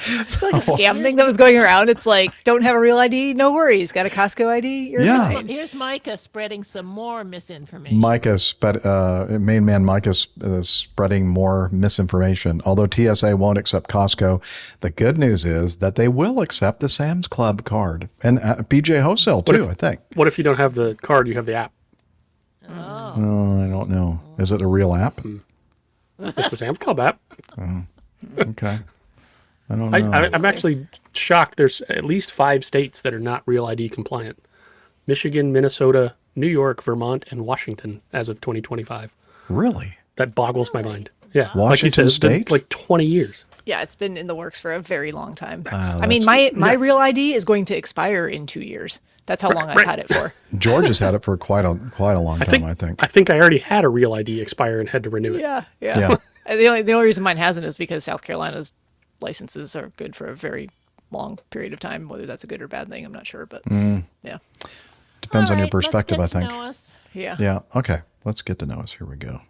It's like a scam thing that was going around. It's like, don't have a real ID? No worries. Got a Costco ID? You're fine. Here's Micah spreading some more misinformation. Main man Micah is spreading more misinformation. Although TSA won't accept Costco, the good news is that they will accept the Sam's Club card. And BJ Wholesale too, I think. What if you don't have the card, you have the app? Oh, I don't know. Is it a real app? It's the Sam's Club app. Oh, okay. I don't know. I'm actually shocked. There's at least 5 states that are not Real ID compliant. Michigan, Minnesota, New York, Vermont, and Washington as of 2025. Really? That boggles my mind. Yeah. Washington like you said, it's State? been like 20 years. Yeah, it's been in the works for a very long time. I mean, my real ID is going to expire in 2 years. That's how long I've had it for. George has had it for quite a long time, I think. I think I already had a Real ID expire and had to renew it. Yeah. The only reason mine hasn't is because South Carolina's licenses are good for a very long period of time. Whether that's a good or bad thing, I'm not sure. But yeah. Depends on your perspective, I think. Yeah. Yeah. Okay. Let's get to know us. Here we go.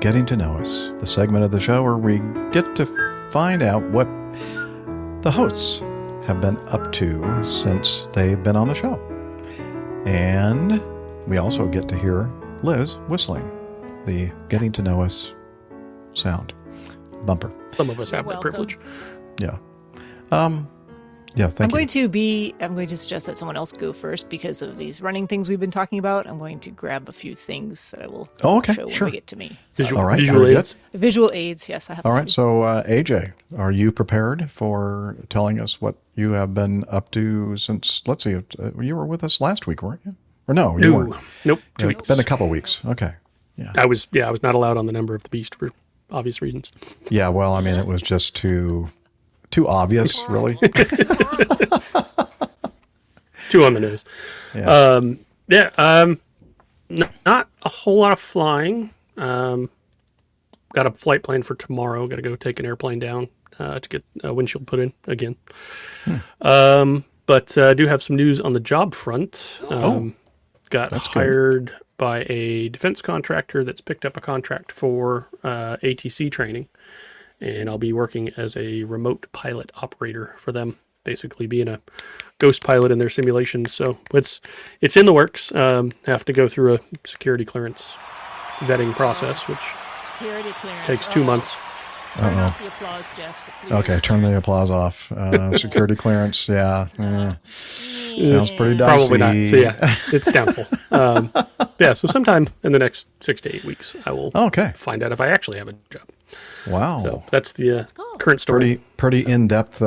Getting to know us, the segment of the show where we get to find out what the hosts have been up to since they've been on the show. And we also get to hear Liz whistling the Getting to Know Us sound bumper. Some of us have that privilege. Yeah. Yeah, thank you. I'm going to suggest that someone else go first because of these running things we've been talking about. I'm going to grab a few things that I will show when we get to me. All right, visual aids? Visual aids, yes. I have all right, so AJ, are you prepared for telling us what you have been up to since, let's see, you were with us last week, weren't you? Or no, you weren't. Nope, 2 weeks. weeks. Been a couple weeks. Okay. Yeah. I was not allowed on the Number of the Beast for obvious reasons. Yeah, well, I mean, it was just too obvious, really. It's too on the nose. Yeah. Not a whole lot of flying. Got a flight plan for tomorrow. Got to go take an airplane down to get a windshield put in again. But I do have some news on the job front. Got that's hired by a defense contractor that's picked up a contract for ATC training. And I'll be working as a remote pilot operator for them, basically being a ghost pilot in their simulations. So it's in the works. Have to go through a security clearance vetting process, which Security clearance. takes 2 months. Turn off the applause, Jeff. Please. Okay, turn the applause off. Security clearance, yeah. Sounds pretty dicey. Probably not. So yeah, it's doubtful. So sometime in the next 6 to 8 weeks, I will find out if I actually have a job. Wow. So that's the current story. Pretty in-depth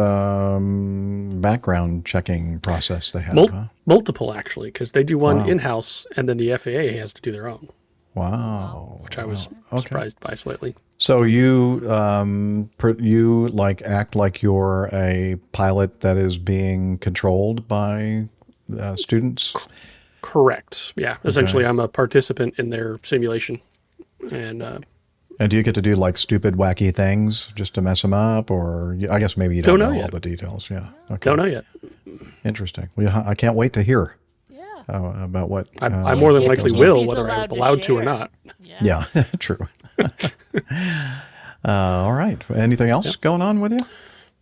background checking process they have. Multiple, actually, because they do one in-house, and then the FAA has to do their own. Wow. Which I was surprised by slightly. So you act like you're a pilot that is being controlled by students? Correct. Yeah. Essentially, I'm a participant in their simulation. And do you get to do like stupid, wacky things just to mess them up? Or I guess maybe you don't know all the details. Yeah. Okay. Don't know yet. Interesting. Well, I can't wait to hear. About what I more than likely will, whether I'm allowed to or not. Yeah, true. All right. Anything else going on with you?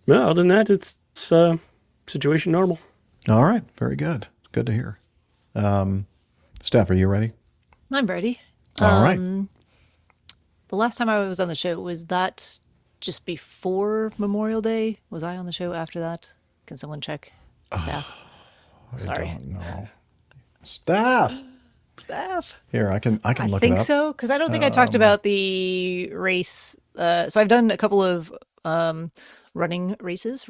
No, other than that, it's situation normal. All right. Very good. Good to hear. Steph, are you ready? I'm ready. All right. The last time I was on the show, was that just before Memorial Day? Was I on the show after that? Can someone check? Staff. Sorry. I don't know. Staff. Here, I can look it up. I think so, because I don't think I talked about the race. So I've done a couple of road races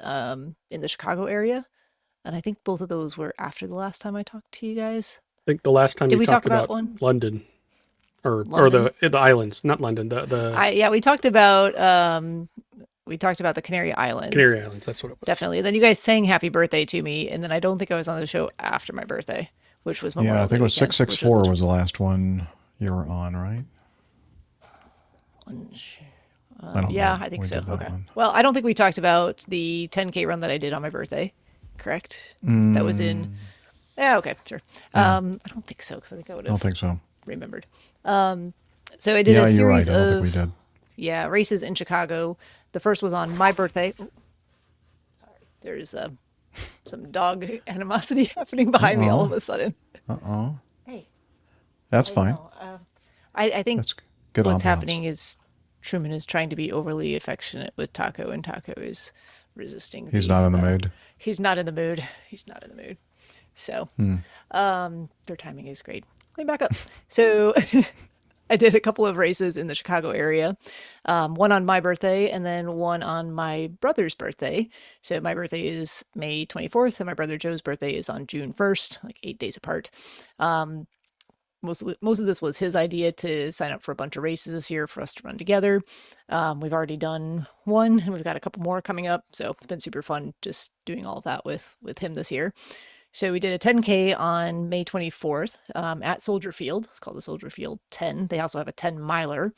in the Chicago area, and I think both of those were after the last time I talked to you guys. I think the last time we talked about one? London, or the islands, not London. We talked about the Canary Islands. Canary Islands, that's what it was. Definitely. Then you guys sang Happy Birthday to me, and then I don't think I was on the show after my birthday, which was Memorial Day. Yeah, I think it was weekend, 664 was the last one you were on, right? I think so. Okay. Well, I don't think we talked about the 10K run that I did on my birthday, correct? That was in... Yeah, okay, sure. I don't think so, because I think I would have... I don't think so. Remembered. So I did a series I don't think we did. Races in Chicago. The first was on my birthday. Sorry, there's some dog animosity happening behind me all of a sudden. Hey, that's fine. I think that's good what's ambiance. happening is Truman is trying to be overly affectionate with Taco, and Taco is resisting. He's not in the mood. He's not in the mood. So, their timing is great. Let me back up. So. I did a couple of races in the Chicago area, one on my birthday and then one on my brother's birthday. So my birthday is May 24th and my brother Joe's birthday is on June 1st, like 8 days apart. Most of this was his idea to sign up for a bunch of races this year for us to run together. We've already done one and we've got a couple more coming up. So it's been super fun just doing all of that with him this year. So we did a 10K on May 24th at Soldier Field. It's called the Soldier Field 10. They also have a 10 miler.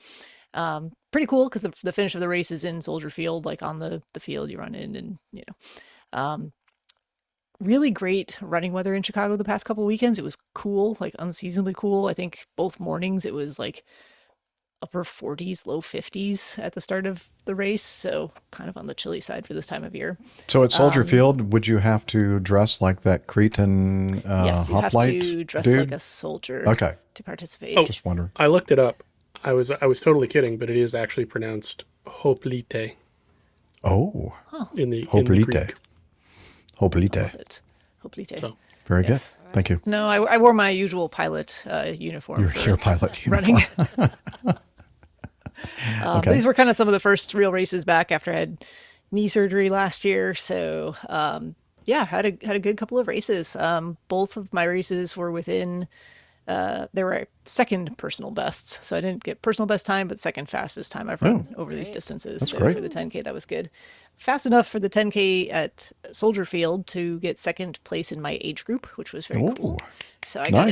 Pretty cool because the finish of the race is in Soldier Field, like on the field you run in, and really great running weather in Chicago the past couple of weekends. It was cool, like unseasonably cool. I think both mornings it was like upper 40s, low 50s at the start of the race. So kind of on the chilly side for this time of year. So at Soldier Field, would you have to dress like that Cretan yes, you have hoplite to dress dude? like a soldier to participate. Oh, just wondering. I looked it up. I was totally kidding, but it is actually pronounced hoplite. Oh. In the hoplite. Greek. Hoplite. Hoplite. So, very good. Thank you. No, I wore my usual pilot uniform. Your pilot uniform. Okay. These were kind of some of the first real races back after I had knee surgery last year. So, had a good couple of races. Both of my races were within, they were second personal bests. So I didn't get personal best time, but second fastest time I've run over these distances. That's so great. For the 10K, that was good. Fast enough for the 10K at Soldier Field to get second place in my age group, which was very cool. So I got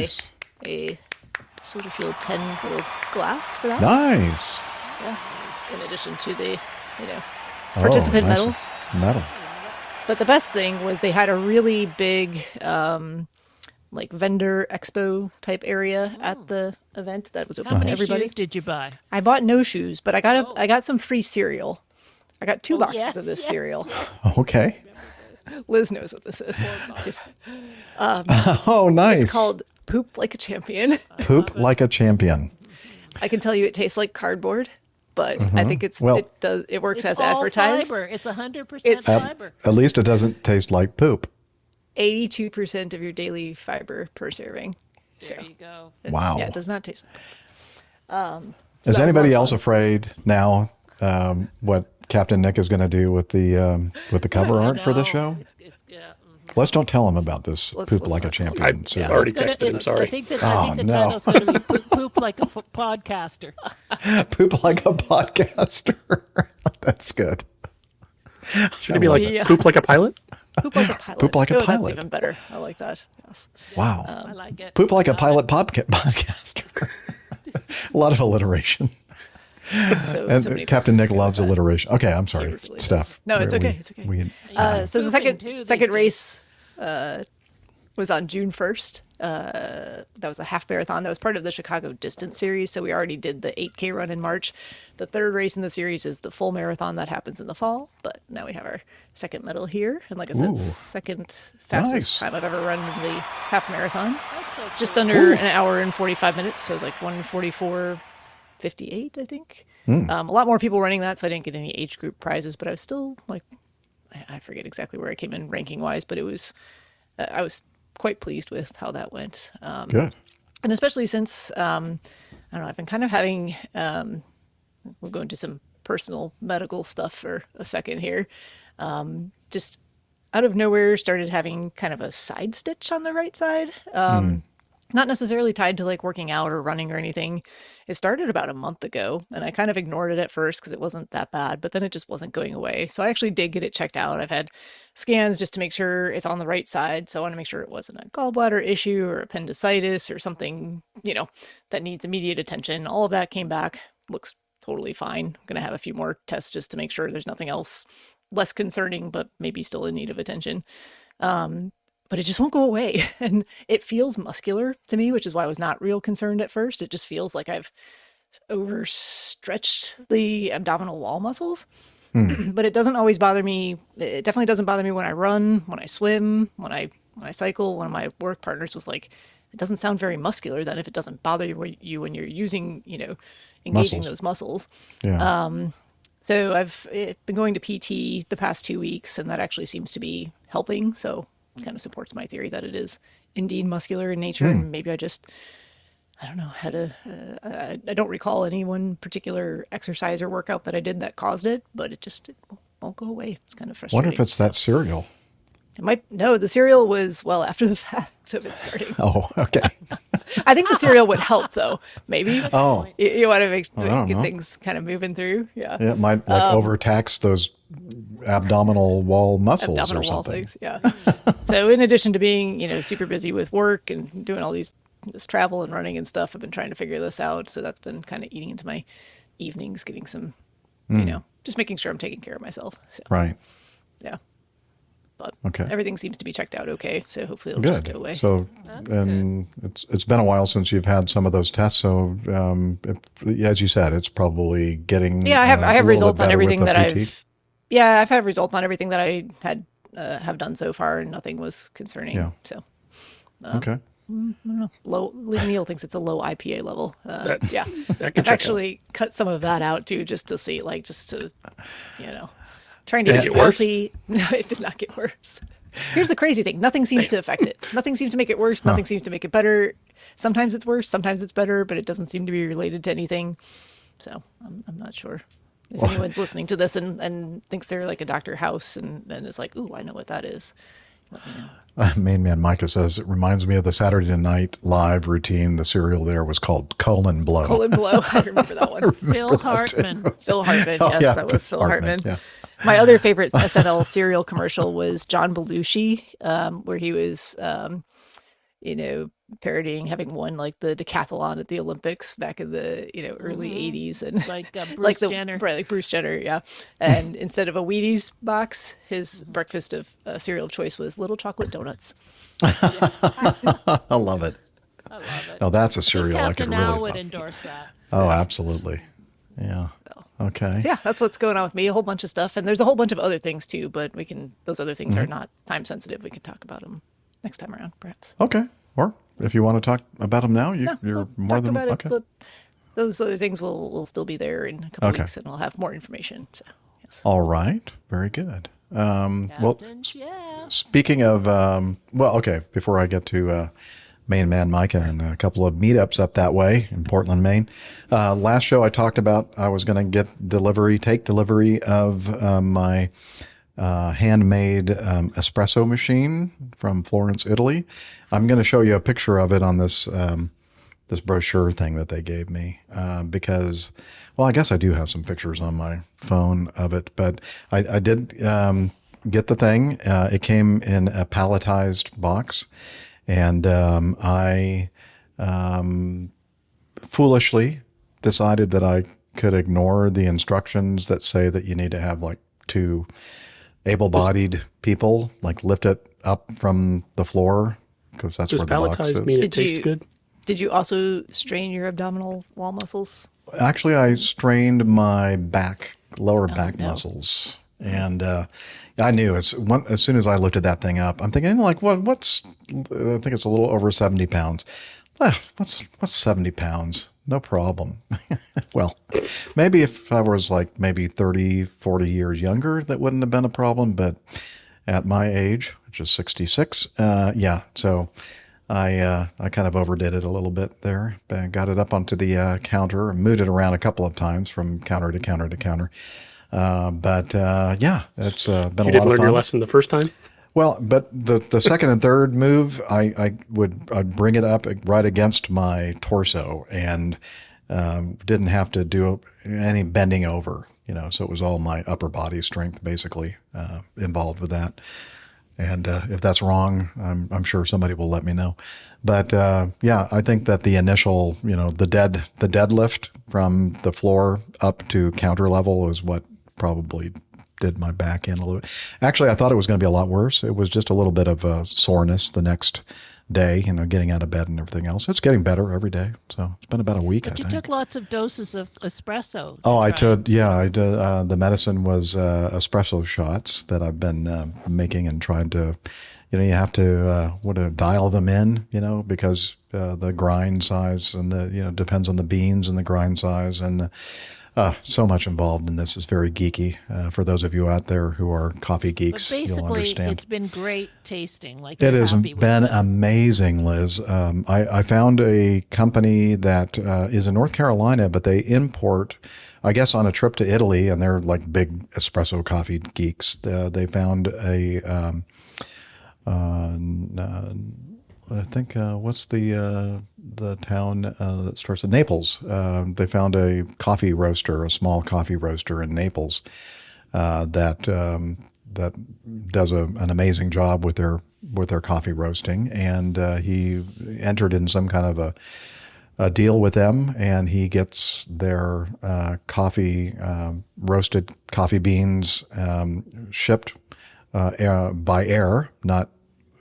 a Soldier Field 10 little glass for that. Nice. Yeah. In addition to the, participant medal. But the best thing was they had a really big like vendor expo type area at the event that was open How to many everybody. shoes did you buy? I bought no shoes, but I got some free cereal. I got 2 boxes of this cereal. Okay. Liz knows what this is. Oh, nice. It's called Poop Like a Champion. Poop Like a Champion. I can tell you it tastes like cardboard, but I think it works as all advertised. Fiber. It's 100% fiber. At least it doesn't taste like poop. 82% of your daily fiber per serving. There you go. Wow. Yeah, it does not taste like Is anybody else afraid now what Captain Nick is going to do with the cover art for the show? Let's don't tell him about this Poop Like a Champion. I already texted him, sorry. I think the title's going to be Poop Like a Podcaster. Poop Like a Podcaster. That's good. Should it be like Poop Like a Pilot? Poop Like a Pilot. Poop Like a Pilot. That's even better. I like that. Yes. Wow. I like it. Poop Like a Pilot podcaster. A lot of alliteration. So And many Captain places Nick to go loves with that. alliteration. Okay, I'm sorry, Really Steph. No, it's okay. It's okay. So the second race was on June 1st. That was a half marathon. That was part of the Chicago Distance Series. So we already did the 8K run in March. The third race in the series is the full marathon that happens in the fall. But now we have our second medal here. And like I said, second fastest time I've ever run in the half marathon. Just under an hour and 45 minutes. So it was like 1:44:58, I think. A lot more people running that, so I didn't get any age group prizes, but I was still like, I forget exactly where I came in ranking wise, but it was, I was quite pleased with how that went. Good. And especially since, I don't know, I've been kind of having, we'll go into some personal medical stuff for a second here. Just out of nowhere started having kind of a side stitch on the right side. Not necessarily tied to like working out or running or anything. It started about a month ago and I kind of ignored it at first because it wasn't that bad, but then it just wasn't going away. So I actually did get it checked out. I've had scans just to make sure it's on the right side. So I want to make sure it wasn't a gallbladder issue or appendicitis or something, that needs immediate attention. All of that came back. Looks totally fine. I'm going to have a few more tests just to make sure there's nothing else less concerning, but maybe still in need of attention. But it just won't go away. And it feels muscular to me, which is why I was not real concerned at first. It just feels like I've overstretched the abdominal wall muscles. But it doesn't always bother me. It definitely doesn't bother me when I run, when I swim, when I cycle. One of my work partners was like, it doesn't sound very muscular then if it doesn't bother you when you're using, engaging those muscles. Yeah. So I've been going to PT the past 2 weeks, and that actually seems to be helping. So kind of supports my theory that it is indeed muscular in nature. And maybe I don't know, I don't recall any one particular exercise or workout that I did that caused it, but it won't go away. It's kind of frustrating. Wonder if it's that cereal. No, the cereal was well after the fact of it starting. Oh, okay. I think the cereal would help though. Maybe. Oh. You want to get know. things kind of moving through. Yeah. Yeah, it might overtax those abdominal wall muscles Abdominal or wall something. things, yeah. So in addition to being, super busy with work and doing all this travel and running and stuff, I've been trying to figure this out. So that's been kind of eating into my evenings, getting some, just making sure I'm taking care of myself. So, Right. yeah. But Okay. everything seems to be checked out okay. So hopefully it'll Good. just go away. So, and it's been a while since you've had some of those tests. So, as you said, it's probably getting. Yeah, I have results on everything that PT. I've had results on everything that I had have done so far, and nothing was concerning. Yeah. So. Okay. I don't know. Low. Neil thinks it's a low IPA level. Yeah, that can I've actually cut some of that out too, just to see, trying to Did it get get worse? healthy. No, it did not get worse. Here's the crazy thing: nothing seems to affect it. Nothing seems to make it worse. Nothing seems to make it better. Sometimes it's worse. Sometimes it's better, but it doesn't seem to be related to anything. So I'm not sure. If anyone's listening to this and thinks they're like a Dr. House and is like, ooh, I know what that is, let me know. Main man Micah says, it reminds me of the Saturday Night Live routine. The cereal there was called Colon Blow. Colon Blow. I remember that one. Phil Hartman. Phil Hartman. Oh, Yes, yeah, that was Phil Hartman. Yeah. My other favorite SNL cereal commercial was John Belushi, where he was parodying having won like the decathlon at the Olympics back in the early 80s, and like Bruce Jenner. Right, like Bruce Jenner, yeah. And instead of a Wheaties box, his breakfast of cereal of choice was little chocolate donuts. I love it. I love it. No, that's a cereal I could Captain Al really would love. endorse that. Oh, absolutely. Yeah. Okay. So yeah, that's what's going on with me. A whole bunch of stuff, and there's a whole bunch of other things too. But those other things are not time sensitive. We can talk about them next time around, perhaps. Okay. Or if you want to talk about them now, you're we'll more talk than about it, okay. but those other things will still be there in a couple weeks, and we'll have more information. So yes. All right. Very good. Well, Captain Jeff. speaking of, okay, before I get to Main Man Micah and a couple of meetups up that way in Portland, Maine. Last show I talked about I was going to take delivery of my handmade espresso machine from Florence, Italy. I'm going to show you a picture of it on this this brochure thing that they gave me because, well, I guess I do have some pictures on my phone of it, but I did get the thing. It came in a palletized box. And I foolishly decided that I could ignore the instructions that say that you need to have like 2 able-bodied people like lift it up from the floor because that's where the box is. Does palletized mean it tastes good? Did you also strain your abdominal wall muscles? Actually, I strained my lower back muscles. And I knew as soon as I looked at that thing up, I'm thinking like, what's? I think it's a little over 70 pounds. What's 70 pounds? No problem. Well, maybe if I was like maybe 30, 40 years younger, that wouldn't have been a problem. But at my age, which is 66, yeah. So I kind of overdid it a little bit there. Got it up onto the counter and moved it around a couple of times from counter to counter to counter. But yeah, it's been a lot of fun. You didn't learn your lesson the first time? Well, but the second and third move, I'd bring it up right against my torso and didn't have to do any bending over, so it was all my upper body strength basically involved with that. And if that's wrong, I'm sure somebody will let me know. But yeah, I think that the initial, the deadlift from the floor up to counter level is what probably did my back in a little bit. Actually, I thought it was going to be a lot worse. It was just a little bit of soreness the next day, getting out of bed and everything else. It's getting better every day. So it's been about a week, But you took lots of doses of espresso. Oh, I did. The medicine was espresso shots that I've been making and trying to, you have to dial them in, because the grind size and depends on the beans and the grind size and so much involved in this. Is very geeky. For those of you out there who are coffee geeks, you'll understand. It's been great tasting. Like it has been amazing, Liz. I found a company that is in North Carolina, but they import, I guess, on a trip to Italy, and they're like big espresso coffee geeks. They found a, I think, what's the town that starts at Naples? They found a small coffee roaster in Naples that does an amazing job with their coffee roasting, and he entered in some kind of a deal with them, and he gets their roasted coffee beans shipped by air, not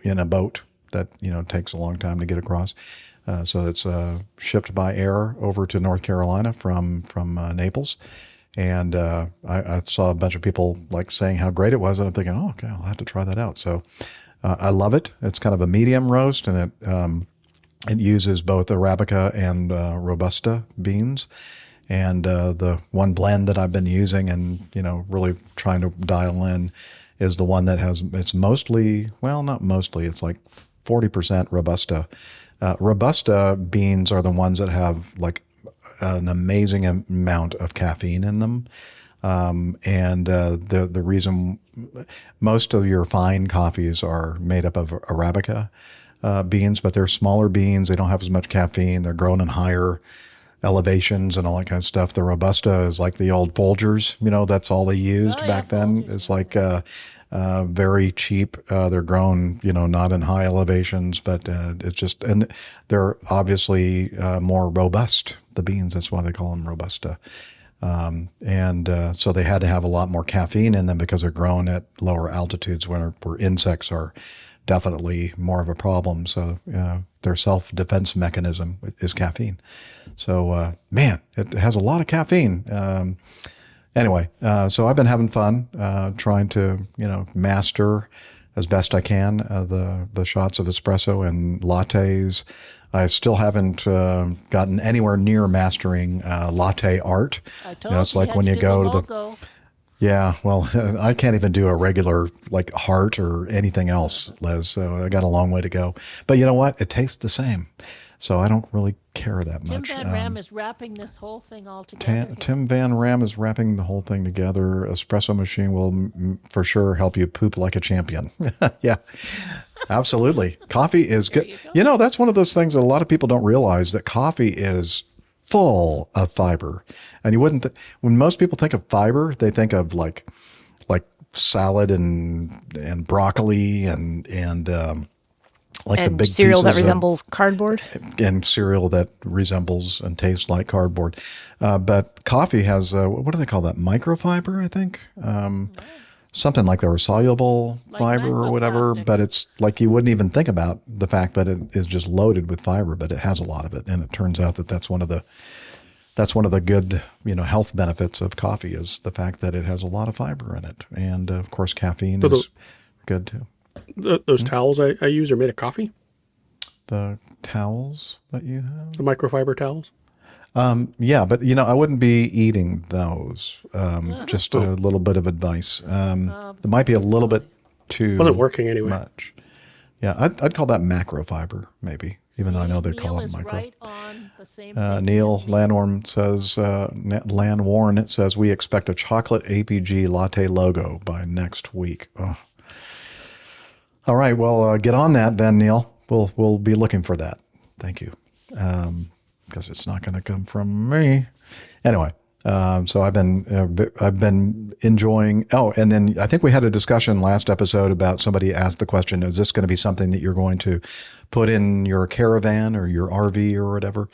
in a boat that takes a long time to get across. So it's shipped by air over to North Carolina from Naples. And I saw a bunch of people like saying how great it was, and I'm thinking, oh, okay, I'll have to try that out. So I love it. It's kind of a medium roast, and it uses both Arabica and Robusta beans. And the one blend that I've been using and really trying to dial in is the one that it's mostly, well, not mostly, it's like 40% Robusta. Robusta beans are the ones that have like an amazing amount of caffeine in them. And the reason most of your fine coffees are made up of Arabica beans, but they're smaller beans. They don't have as much caffeine. They're grown in higher elevations and all that kind of stuff. The Robusta is like the old Folgers, that's all they used back then. It's like very cheap. They're grown, not in high elevations, but it's just, and they're obviously more robust. The beans, that's why they call them Robusta. So they had to have a lot more caffeine in them because they're grown at lower altitudes where insects are definitely more of a problem. So their self-defense mechanism is caffeine. So, man, it has a lot of caffeine. Anyway, so I've been having fun trying to, master as best I can the shots of espresso and lattes. I still haven't gotten anywhere near mastering latte art. I told it's like when you go to the... Yeah, well, I can't even do a regular like heart or anything else, Les. So I got a long way to go. But you know what? It tastes the same. So I don't really care that much. Tim Van Ram is wrapping this whole thing all together. Tim Van Ram is wrapping the whole thing together. Espresso machine will for sure help you poop like a champion. Yeah, absolutely. Coffee is good. That's one of those things that a lot of people don't realize, that coffee is full of fiber. And you wouldn't, when most people think of fiber, they think of like salad and broccoli and like the big cereal that resembles cardboard. And cereal that resembles and tastes like cardboard. But coffee has, what do they call that? Microfiber, I think. Something like that, or soluble fiber or whatever. But it's like you wouldn't even think about the fact that it is just loaded with fiber, but it has a lot of it. And it turns out that that's one of the good, health benefits of coffee, is the fact that it has a lot of fiber in it. And of course, caffeine is good too. Those towels I use are made of coffee? The towels that you have? The microfiber towels? Yeah, but I wouldn't be eating those. Just a little bit of advice. It might be a little bit too wasn't working anyway. Much. Yeah, I'd call that macrofiber, maybe, even though I know they call it micro. Right on the same Neil Landwarn says, we expect a chocolate APG latte logo by next week. Oh. All right, well, get on that then, Neil. We'll be looking for that. Thank you. Because it's not going to come from me. Anyway, so I've been enjoying. Oh, and then I think we had a discussion last episode about, somebody asked the question: is this going to be something that you're going to put in your caravan or your RV or whatever?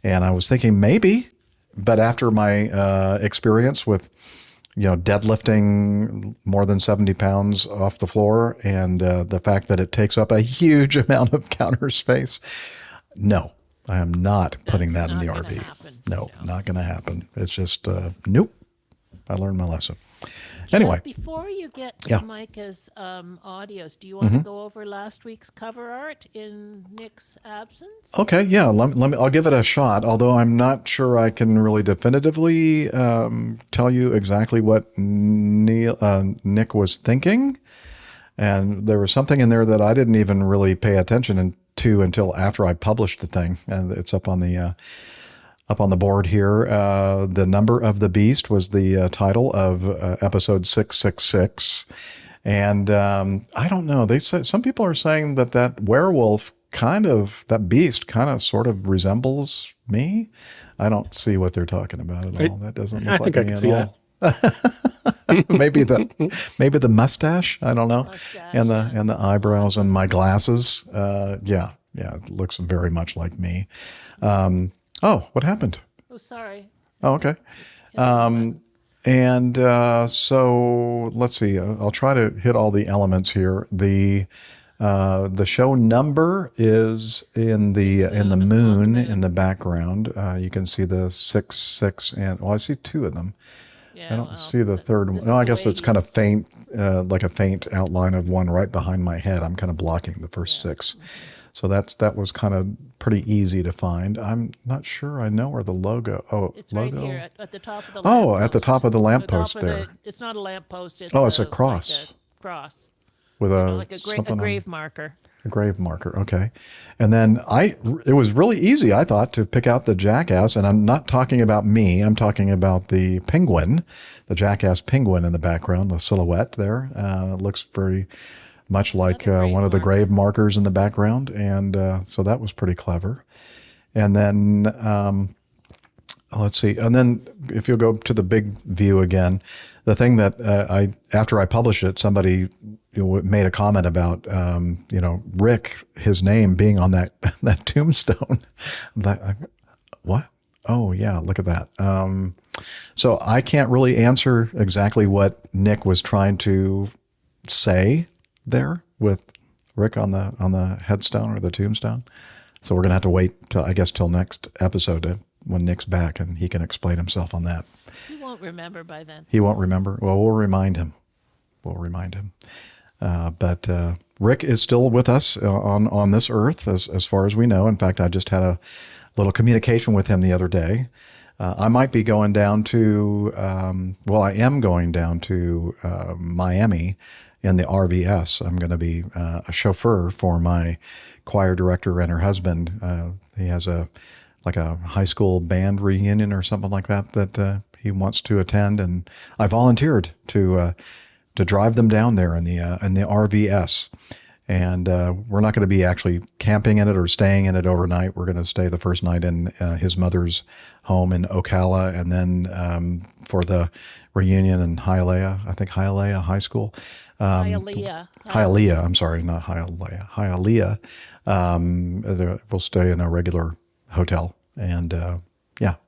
And I was thinking maybe, but after my experience with deadlifting more than 70 pounds off the floor, and the fact that it takes up a huge amount of counter space, no. I am not putting that in the RV. No, not going to happen. It's just, nope. I learned my lesson. Anyway. Before you get to Micah's audios, do you want to go over last week's cover art in Nick's absence? Okay, yeah. I'll give it a shot, although I'm not sure I can really definitively tell you exactly what Nick was thinking. And there was something in there that I didn't even really pay attention to until after I published the thing, and it's up on the board here. The Number of the Beast was the title of episode 666, and I don't know. They say, some people are saying that werewolf that beast kind of sort of resembles me. I don't see what they're talking about at all. That doesn't look like me at all. maybe the mustache, I don't know, and the eyebrows and my glasses. Yeah, it looks very much like me. Oh, what happened? Oh, sorry. Oh, okay. So let's see. I'll try to hit all the elements here. The show number is in the moon in the background. You can see the 6 and I see two of them. I don't see the third one. No, I guess it's kind of faint, like a faint outline of one right behind my head. I'm kind of blocking the first 6. So that was kind of pretty easy to find. I'm not sure I know where the logo. Oh, it's logo. Right here at the top of the lamppost. Oh, at the top of the lamppost there. It's not a lamppost. It's a cross. Like a cross. With a grave marker. A grave marker, okay. And then it was really easy, I thought, to pick out the jackass. And I'm not talking about me. I'm talking about the penguin, the jackass penguin in the background, the silhouette there. It looks very much like one of the grave markers in the background. And so that was pretty clever. And then let's see. And then if you'll go to the big view again, the thing that after I published it, somebody made a comment about, Rick, his name being on that tombstone. What? Oh, yeah, look at that. So I can't really answer exactly what Nick was trying to say there with Rick on the headstone or the tombstone. So we're going to have to wait till next episode when Nick's back and he can explain himself on that. He won't remember by then. He won't remember? Well, we'll remind him. But Rick is still with us on this earth as far as we know. In fact, I just had a little communication with him the other day. I might be going down to, I am going down to Miami in the RVS. I'm going to be a chauffeur for my choir director and her husband. He has a high school band reunion or something like that he wants to attend, and I volunteered to drive them down there in the RVS. And we're not going to be actually camping in it or staying in it overnight. We're going to stay the first night in his mother's home in Ocala, and then for the reunion in Hialeah, I think Hialeah High School. Hialeah, I'm sorry, not Hialeah. Hialeah. We'll stay in a regular hotel, and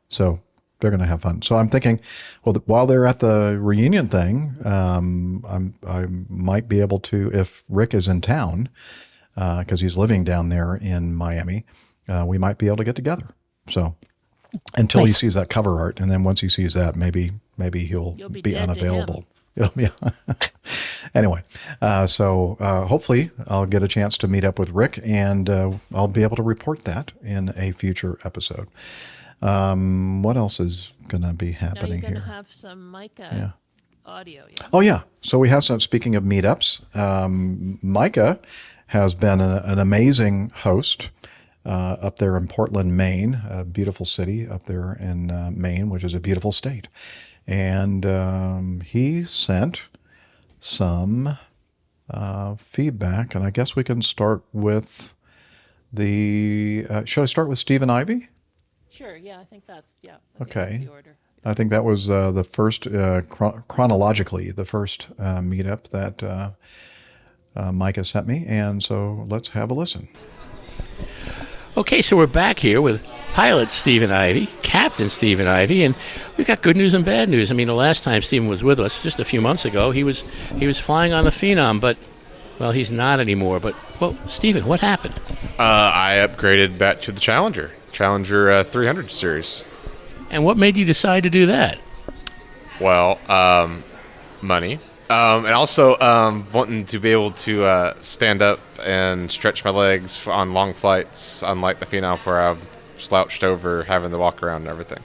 so they're going to have fun. So I'm thinking, while they're at the reunion thing, I might be able to, if Rick is in town, because he's living down there in Miami, we might be able to get together. So until he sees that cover art, and then once he sees that, maybe he'll be unavailable. Anyway, so hopefully I'll get a chance to meet up with Rick, and I'll be able to report that in a future episode. What else is going to be happening here? You're going to have some Micah audio. Yeah? Oh, yeah. So we have some, speaking of meetups, Micah has been an amazing host up there in Portland, Maine, a beautiful city up there in Maine, which is a beautiful state. And he sent some feedback, and I guess we can start with should I start with Stephen Ivy? Sure, yeah, I think that's okay. The order. I think that was the first, chronologically, the first meetup that Micah sent me, and so let's have a listen. Okay, so we're back here with pilot Stephen Ivy, Captain Stephen Ivy, and we've got good news and bad news. I mean, the last time Stephen was with us, just a few months ago, he was flying on the Phenom, but, well, he's not anymore. But, well, Stephen, what happened? I upgraded back to the Challenger 300 series. And what made you decide to do that? Well, money. And also wanting to be able to stand up and stretch my legs on long flights, unlike the Phenom where I'm slouched over, having to walk around and everything.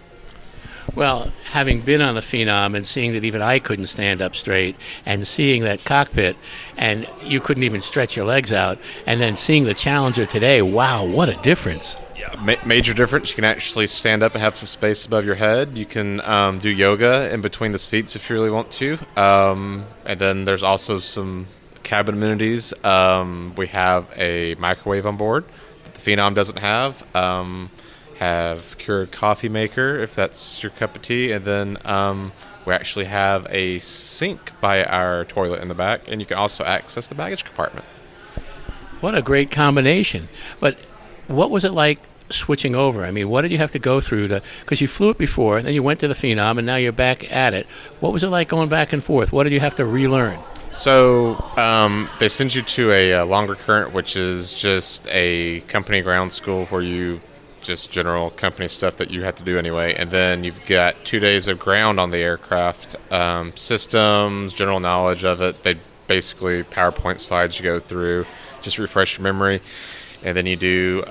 Well, having been on the Phenom and seeing that even I couldn't stand up straight, and seeing that cockpit, and you couldn't even stretch your legs out, and then seeing the Challenger today, wow, what a difference. Yeah, major difference. You can actually stand up and have some space above your head. You can do yoga in between the seats if you really want to. And then there's also some cabin amenities. We have a microwave on board that the Phenom doesn't have. Have Keurig coffee maker if that's your cup of tea. And then we actually have a sink by our toilet in the back. And you can also access the baggage compartment. What a great combination. But what was it like switching over? I mean, what did you have to go through because you flew it before, then you went to the Phenom, and now you're back at it. What was it like going back and forth? What did you have to relearn? So they send you to a longer current, which is just a company ground school where you just general company stuff that you have to do anyway. And then you've got 2 days of ground on the aircraft, systems, general knowledge of it. They basically PowerPoint slides you go through, just refresh your memory. And then you do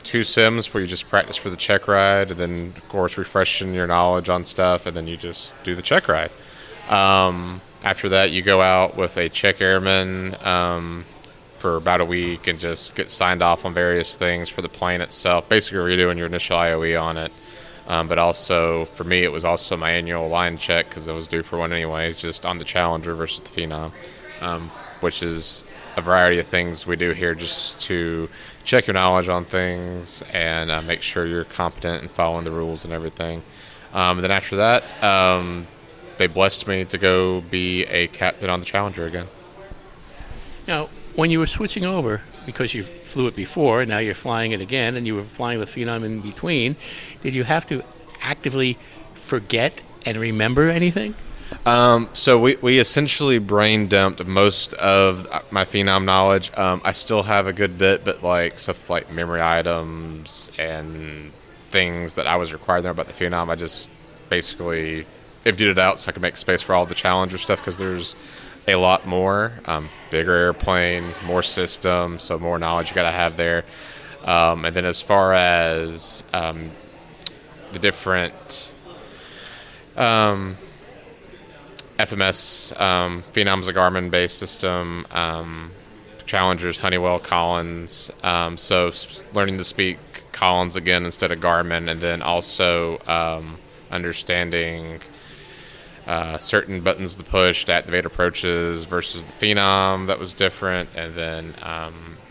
2 sims where you just practice for the check ride, and then, of course, refreshing your knowledge on stuff, and then you just do the check ride. After that, you go out with a check airman for about a week and just get signed off on various things for the plane itself. Basically, you're doing your initial IOE on it. But also, for me, it was also my annual line check because I was due for one anyways, just on the Challenger versus the Phenom, which is a variety of things we do here just to check your knowledge on things and make sure you're competent and following the rules and everything. And then after that, they blessed me to go be a captain on the Challenger again. Now, when you were switching over, because you flew it before, and now you're flying it again, and you were flying the Phenom in between, did you have to actively forget and remember anything? So we essentially brain dumped most of my Phenom knowledge. I still have a good bit, but like stuff like memory items and things that I was required to know about the Phenom, I just basically emptied it out so I could make space for all the Challenger stuff, because there's a lot more. Bigger airplane, more system, so more knowledge you got to have there. And then as far as the different FMS, Phenom's a Garmin-based system, Challengers, Honeywell, Collins. So learning to speak Collins again instead of Garmin, and then also understanding certain buttons to push to activate approaches versus the Phenom, that was different. And then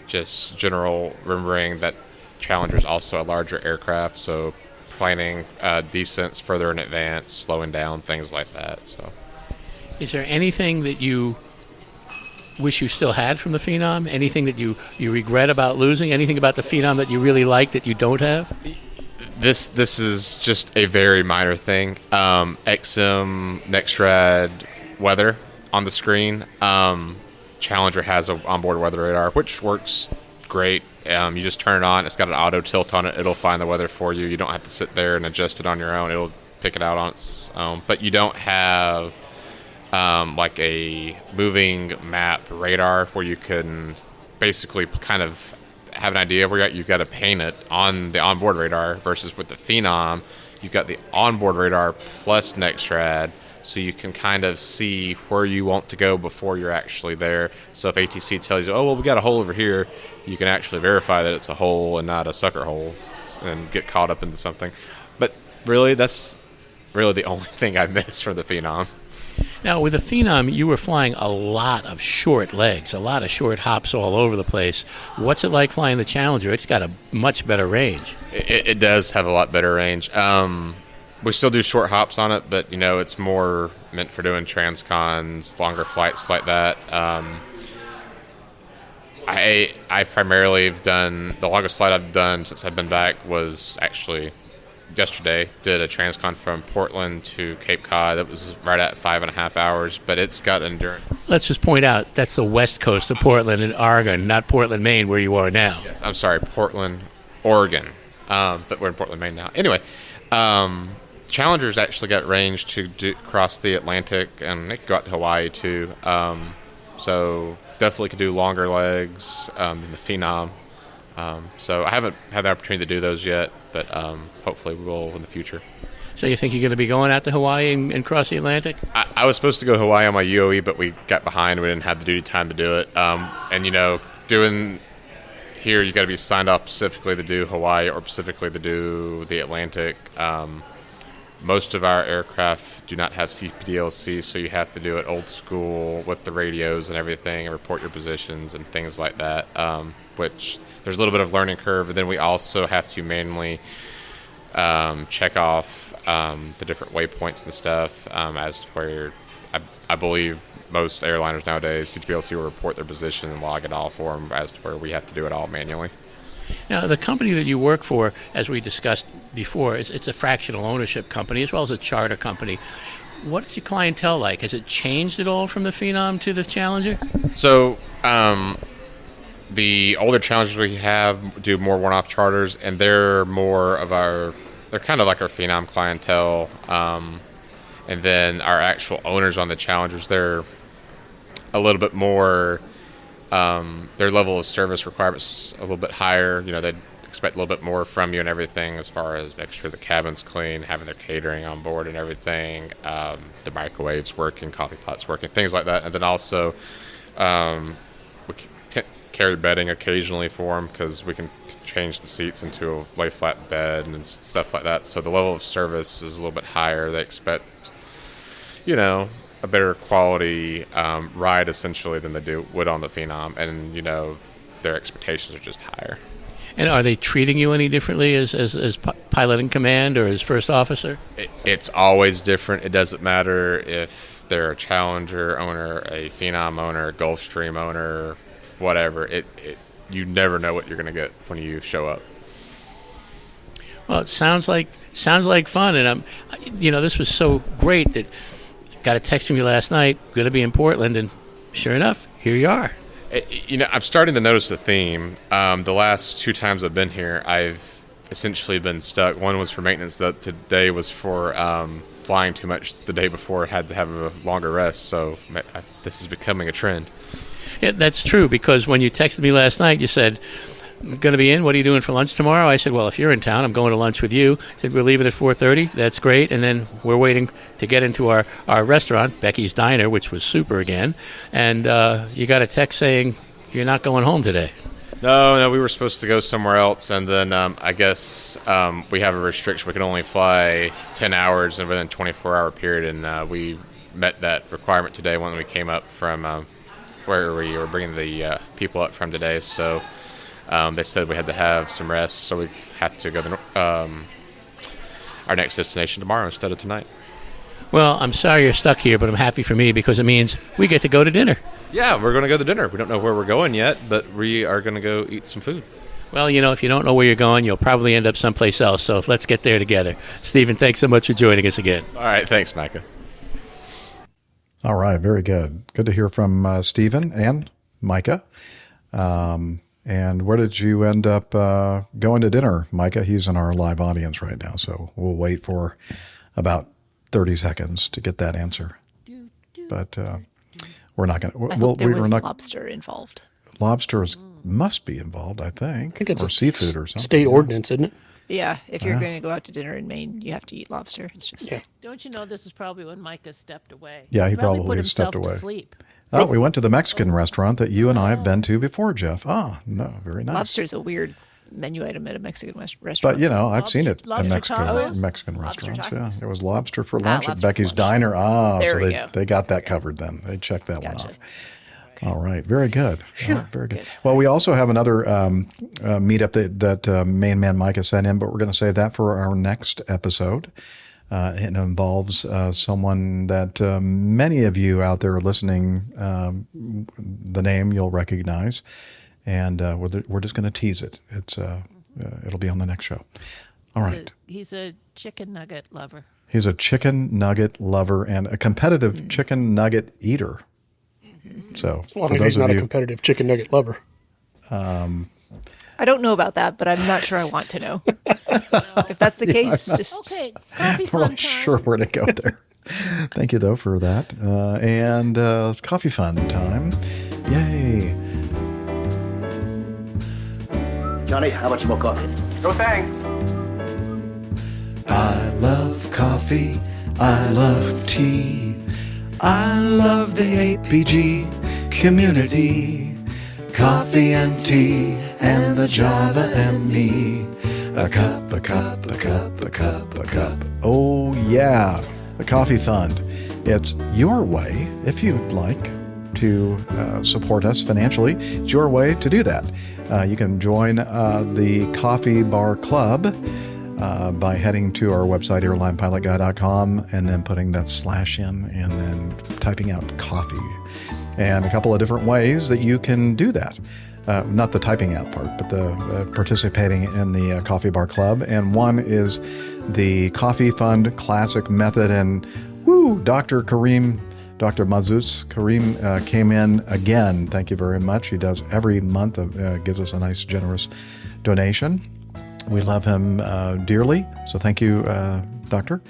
just general remembering that Challenger is also a larger aircraft, so planning descents further in advance, slowing down, things like that. So, is there anything that you wish you still had from the Phenom? Anything that you regret about losing? Anything about the Phenom that you really like that you don't have? This is just a very minor thing. XM Nextrad weather on the screen. Challenger has an onboard weather radar, which works great. You just turn it on. It's got an auto tilt on it. It'll find the weather for you. You don't have to sit there and adjust it on your own. It'll pick it out on its own. But you don't have like a moving map radar where you can basically kind of have an idea of where you're at. You've got to paint it on the onboard radar, versus with the Phenom, you've got the onboard radar plus Nextrad, so you can kind of see where you want to go before you're actually there. So if ATC tells you, oh, well, we got a hole over here, you can actually verify that it's a hole and not a sucker hole and get caught up into something. But really, that's really the only thing I miss from the Phenom. Now, with the Phenom, you were flying a lot of short legs, a lot of short hops all over the place. What's it like flying the Challenger? It's got a much better range. It does have a lot better range. We still do short hops on it, but, it's more meant for doing transcons, longer flights like that. I primarily have done, the longest flight I've done since I've been back was actually yesterday. Did a transcon from Portland to Cape Cod. That was right at 5.5 hours, but it's got endurance. Let's just point out, that's the west coast of Portland and Oregon, not Portland, Maine, where you are now. Yes, I'm sorry, Portland, Oregon. But we're in Portland, Maine now. Anyway, Challenger's actually got range to cross the Atlantic, and they could go out to Hawaii too. So definitely could do longer legs than the Phenom. So I haven't had the opportunity to do those yet, but hopefully we will in the future. So you think you're going to be going out to Hawaii and cross the Atlantic? I was supposed to go to Hawaii on my UOE, but we got behind. We didn't have the duty time to do it. And, doing here, you got to be signed off specifically to do Hawaii or specifically to do the Atlantic. Most of our aircraft do not have CPDLC, so you have to do it old school with the radios and everything and report your positions and things like that, which there's a little bit of learning curve. And then we also have to manually check off the different waypoints and stuff as to where I believe most airliners nowadays, CPLC will report their position and log it all for them, as to where we have to do it all manually. Now, the company that you work for, as we discussed before, it's a fractional ownership company as well as a charter company. What's your clientele like? Has it changed at all from the Phenom to the Challenger? So, the older Challengers we have do more one-off charters, and they're kind of like our Phenom clientele. And then our actual owners on the Challengers, they're a little bit more, their level of service requirements a little bit higher. They'd expect a little bit more from you and everything, as far as making sure the cabin's clean, having their catering on board and everything, the microwaves working, coffee pots working, things like that. And then also we carry bedding occasionally for them, because we can change the seats into a lay flat bed and stuff like that. So the level of service is a little bit higher. They expect, a better quality ride essentially than they would on the Phenom, and their expectations are just higher. And are they treating you any differently as pilot in command or as first officer? It's always different. It doesn't matter if they're a Challenger owner, a Phenom owner, a Gulfstream owner, whatever. You never know what you're going to get when you show up. Well, it sounds like fun, and this was so great that got a text from you last night. Going to be in Portland, and sure enough, here you are. I'm starting to notice the theme. The last 2 times I've been here, I've essentially been stuck. One was for maintenance. That today was for flying too much the day before. Had to have a longer rest. So this is becoming a trend. Yeah, that's true, because when you texted me last night, you said, I'm going to be in. What are you doing for lunch tomorrow? I said, well, if you're in town, I'm going to lunch with you. I said, we're leaving at 4:30. That's great. And then we're waiting to get into our restaurant, Becky's Diner, which was super again. And you got a text saying you're not going home today. No, we were supposed to go somewhere else. And then I guess we have a restriction. We can only fly 10 hours within a 24-hour period. And we met that requirement today when we came up from where we were bringing the people up from today. So they said we had to have some rest, so we have to go to our next destination tomorrow instead of tonight. Well, I'm sorry you're stuck here, but I'm happy for me because it means we get to go to dinner. Yeah, we're going to go to dinner. We don't know where we're going yet, but we are going to go eat some food. Well, if you don't know where you're going, you'll probably end up someplace else, so let's get there together. Stephen, thanks so much for joining us again. All right, thanks, Micah. All right, very good. Good to hear from Stephen and Micah. And where did you end up going to dinner, Micah? He's in our live audience right now, so we'll wait for about 30 seconds to get that answer. But we're not going to. There was lobster involved. Lobsters must be involved, I think. It's or seafood or something. State ordinance, isn't it? Yeah, if you're going to go out to dinner in Maine, you have to eat lobster. It's just. Yeah. Don't you know this is probably when Micah stepped away? Yeah, he probably probably put stepped himself away. To sleep. Oh, we went to the Mexican restaurant that you and I have been to before, Jeff. Oh, no, very nice. Lobster is a weird menu item at a Mexican restaurant. But, I've seen it at tacos? Mexican Lobster restaurants. tacos? Yeah, it was lobster for lunch at lobster Becky's for lunch. Diner. There so we go. they got that covered then. They checked that one Gotcha. off. Okay. All right. Very good. Very good. Good. Well, we also have another meetup that main man Micah sent in, but we're going to save that for our next episode. It involves someone that many of you out there listening, the name you'll recognize, and we're just going to tease it. It'll be on the next show. All right. He's a chicken nugget lover. He's a chicken nugget lover and a competitive chicken nugget eater. So, as long as he's not a competitive chicken nugget lover. I don't know about that, but I'm not sure I want to know. If that's the case, just... Okay, I'm not really sure where to go there. Thank you, though, for that. And coffee fun time. Yay. Johnny, how much more coffee? No thanks. I love coffee. I love tea. I love the APG community. Coffee and tea and the Java and me. A cup, a cup, a cup, a cup, a cup. Oh, yeah. The Coffee Fund. It's your way, if you'd like to support us financially, it's your way to do that. You can join the Coffee Bar Club by heading to our website, airlinepilotguy.com, and then putting that / in and then typing out coffee. And a couple of different ways that you can do that. Not the typing out part, but the participating in the Coffee Bar Club. And one is the Coffee Fund Classic Method. And Dr. Mazuz Kareem came in again. Thank you very much. He does every month, gives us a nice, generous donation. We love him dearly. So thank you, Doctor.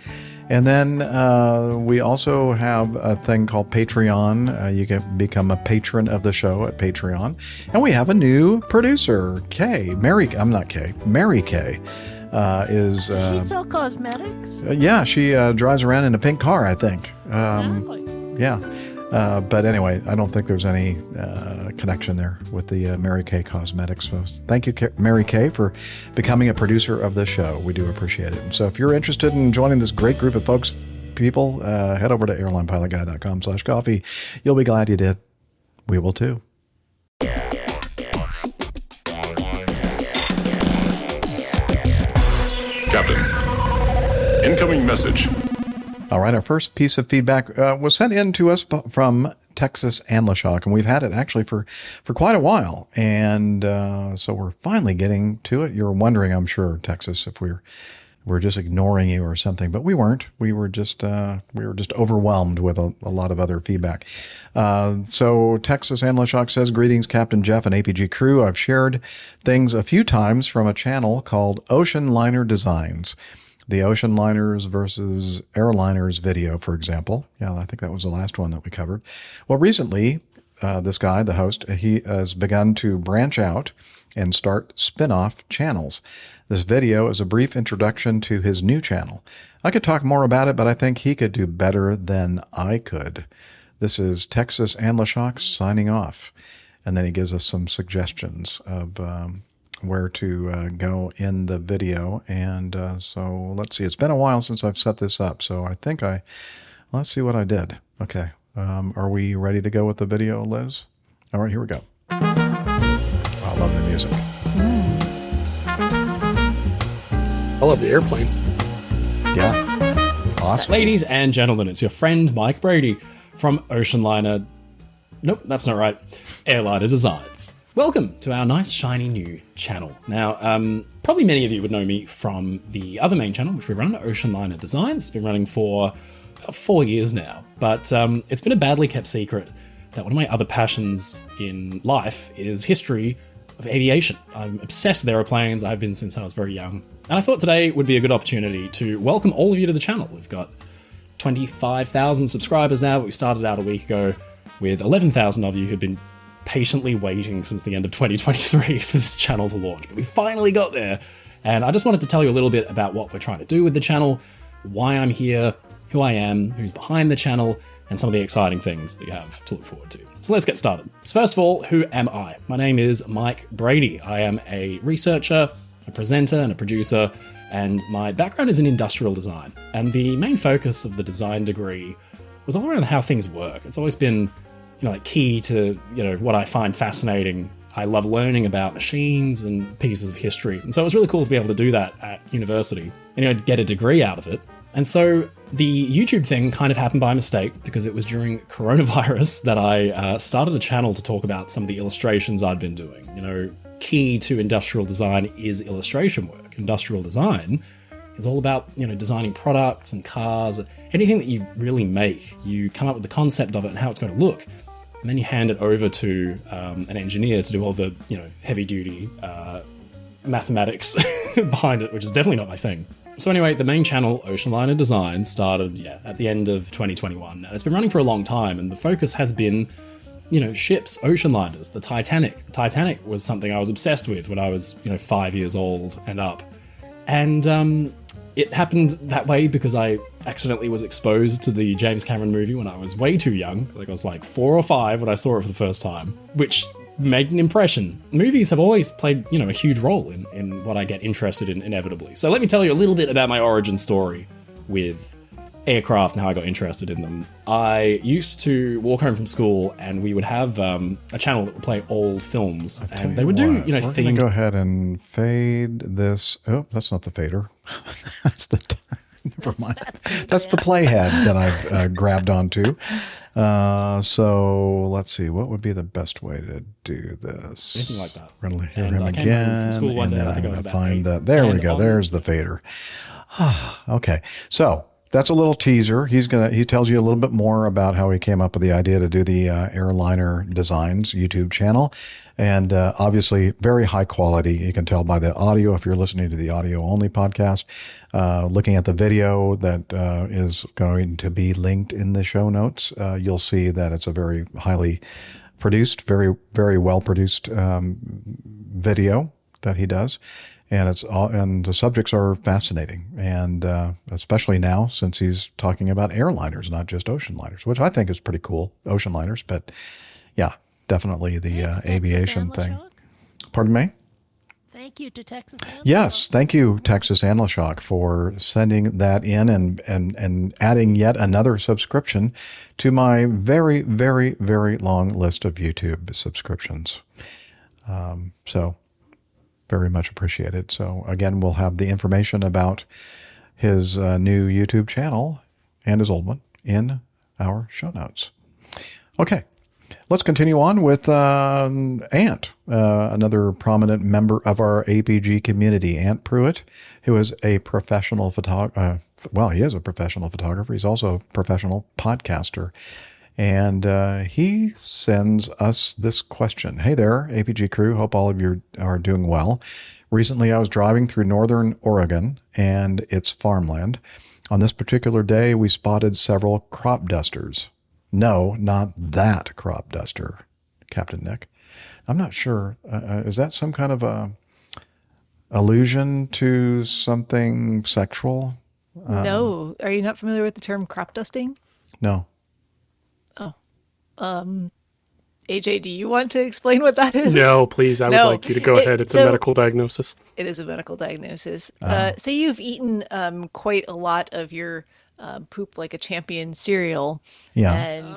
And then we also have a thing called Patreon. You can become a patron of the show at Patreon. And we have a new producer, Mary Kay. Does she sell cosmetics? Yeah, she drives around in a pink car, I think. Yeah. But anyway, I don't think there's any connection there with the Mary Kay Cosmetics. So thank you, Mary Kay, for becoming a producer of the show. We do appreciate it. And so if you're interested in joining this great group of people, head over to airlinepilotguy.com/coffee. You'll be glad you did. We will too. Captain, incoming message. All right, our first piece of feedback was sent in to us from Texas Anla'Shok, and we've had it actually for quite a while. And so we're finally getting to it. You're wondering, I'm sure, Texas, if we're just ignoring you or something, but we weren't. We were just overwhelmed with a lot of other feedback. So Texas Anla'Shok says, greetings, Captain Jeff and APG crew. I've shared things a few times from a channel called Ocean Liner Designs. The ocean liners versus airliners video, for example. Yeah, I think that was the last one that we covered. Well, recently, this guy, the host, he has begun to branch out and start spin-off channels. This video is a brief introduction to his new channel. I could talk more about it, but I think he could do better than I could. This is Texas Anla'Shok signing off. And then he gives us some suggestions of where to go in the video. And so let's see. It's been a while since I've set this up. So I think let's see what I did. Okay. Are we ready to go with the video, Liz? All right, here we go. I love the music. I love the airplane. Yeah. Awesome. Ladies and gentlemen, it's your friend Mike Brady from Ocean Liner. Nope, that's not right. Airliner Designs. Welcome to our nice, shiny new channel. Now, probably many of you would know me from the other main channel, which we run, Ocean Liner Designs. It's been running for about 4 years now, but it's been a badly kept secret that one of my other passions in life is history of aviation. I'm obsessed with aeroplanes. I've been since I was very young. And I thought today would be a good opportunity to welcome all of you to the channel. We've got 25,000 subscribers now, but we started out a week ago with 11,000 of you who've been patiently waiting since the end of 2023 for this channel to launch. But we finally got there. And I just wanted to tell you a little bit about what we're trying to do with the channel, why I'm here, who I am, who's behind the channel, and some of the exciting things that you have to look forward to. So let's get started. So first of all, who am I? My name is Mike Brady. I am a researcher, a presenter, and a producer, and my background is in industrial design. And the main focus of the design degree was all around how things work. It's always been, like key to, what I find fascinating. I love learning about machines and pieces of history. And so it was really cool to be able to do that at university and, get a degree out of it. And so the YouTube thing kind of happened by mistake because it was during coronavirus that I started a channel to talk about some of the illustrations I'd been doing. Key to industrial design is illustration work. Industrial design is all about, designing products and cars, anything that you really make. You come up with the concept of it and how it's going to look, and then you hand it over to an engineer to do all the, heavy duty mathematics behind it, which is definitely not my thing. So anyway, the main channel, Ocean Liner Design, started at the end of 2021. And it's been running for a long time, and the focus has been, ships, ocean liners, the Titanic. The Titanic was something I was obsessed with when I was, 5 years old and up. And it happened that way because I accidentally was exposed to the James Cameron movie when I was way too young. I was like 4 or 5 when I saw it for the first time, which made an impression. Movies have always played, a huge role in what I get interested in inevitably. So let me tell you a little bit about my origin story with aircraft and how I got interested in them. I used to walk home from school and we would have a channel that would play old films, and they would do, we're going to go ahead and fade this. Oh, that's not the fader. That's the... Never mind. That's the playhead that I've grabbed onto. So let's see. What would be the best way to do this? Anything like that. We're going to hear him again. And then I'm going to find that. There we go. There's the fader. Okay. So that's a little teaser. He tells you a little bit more about how he came up with the idea to do the Airliner Designs YouTube channel. And obviously very high quality. You can tell by the audio if you're listening to the audio only podcast. Looking at the video that is going to be linked in the show notes, you'll see that it's a very highly produced, very, very well produced video that he does. And and the subjects are fascinating, and especially now since he's talking about airliners, not just ocean liners, which I think is pretty cool, ocean liners. But yeah, definitely the aviation thing. Pardon me? Thank you to Texas Anla'Shok. Yes, thank you, Texas Anla'Shok, for sending that in and adding yet another subscription to my very, very, very long list of YouTube subscriptions. So very much appreciated. So again, we'll have the information about his new YouTube channel and his old one in our show notes. Okay, let's continue on with Ant, another prominent member of our APG community, Ant Pruitt, who is a professional photographer. Well, he is a professional photographer. He's also a professional podcaster. And he sends us this question. Hey there, APG crew. Hope all of you are doing well. Recently, I was driving through northern Oregon and it's farmland. On this particular day, we spotted several crop dusters. No, not that crop duster, Captain Nick. I'm not sure. Is that some kind of a allusion to something sexual? No. Are you not familiar with the term crop dusting? No. Oh. AJ, do you want to explain what that is? No, please. I would like you to go ahead. It's a medical diagnosis. It is a medical diagnosis. So you've eaten quite a lot of your poop like a champion cereal. Yeah. And,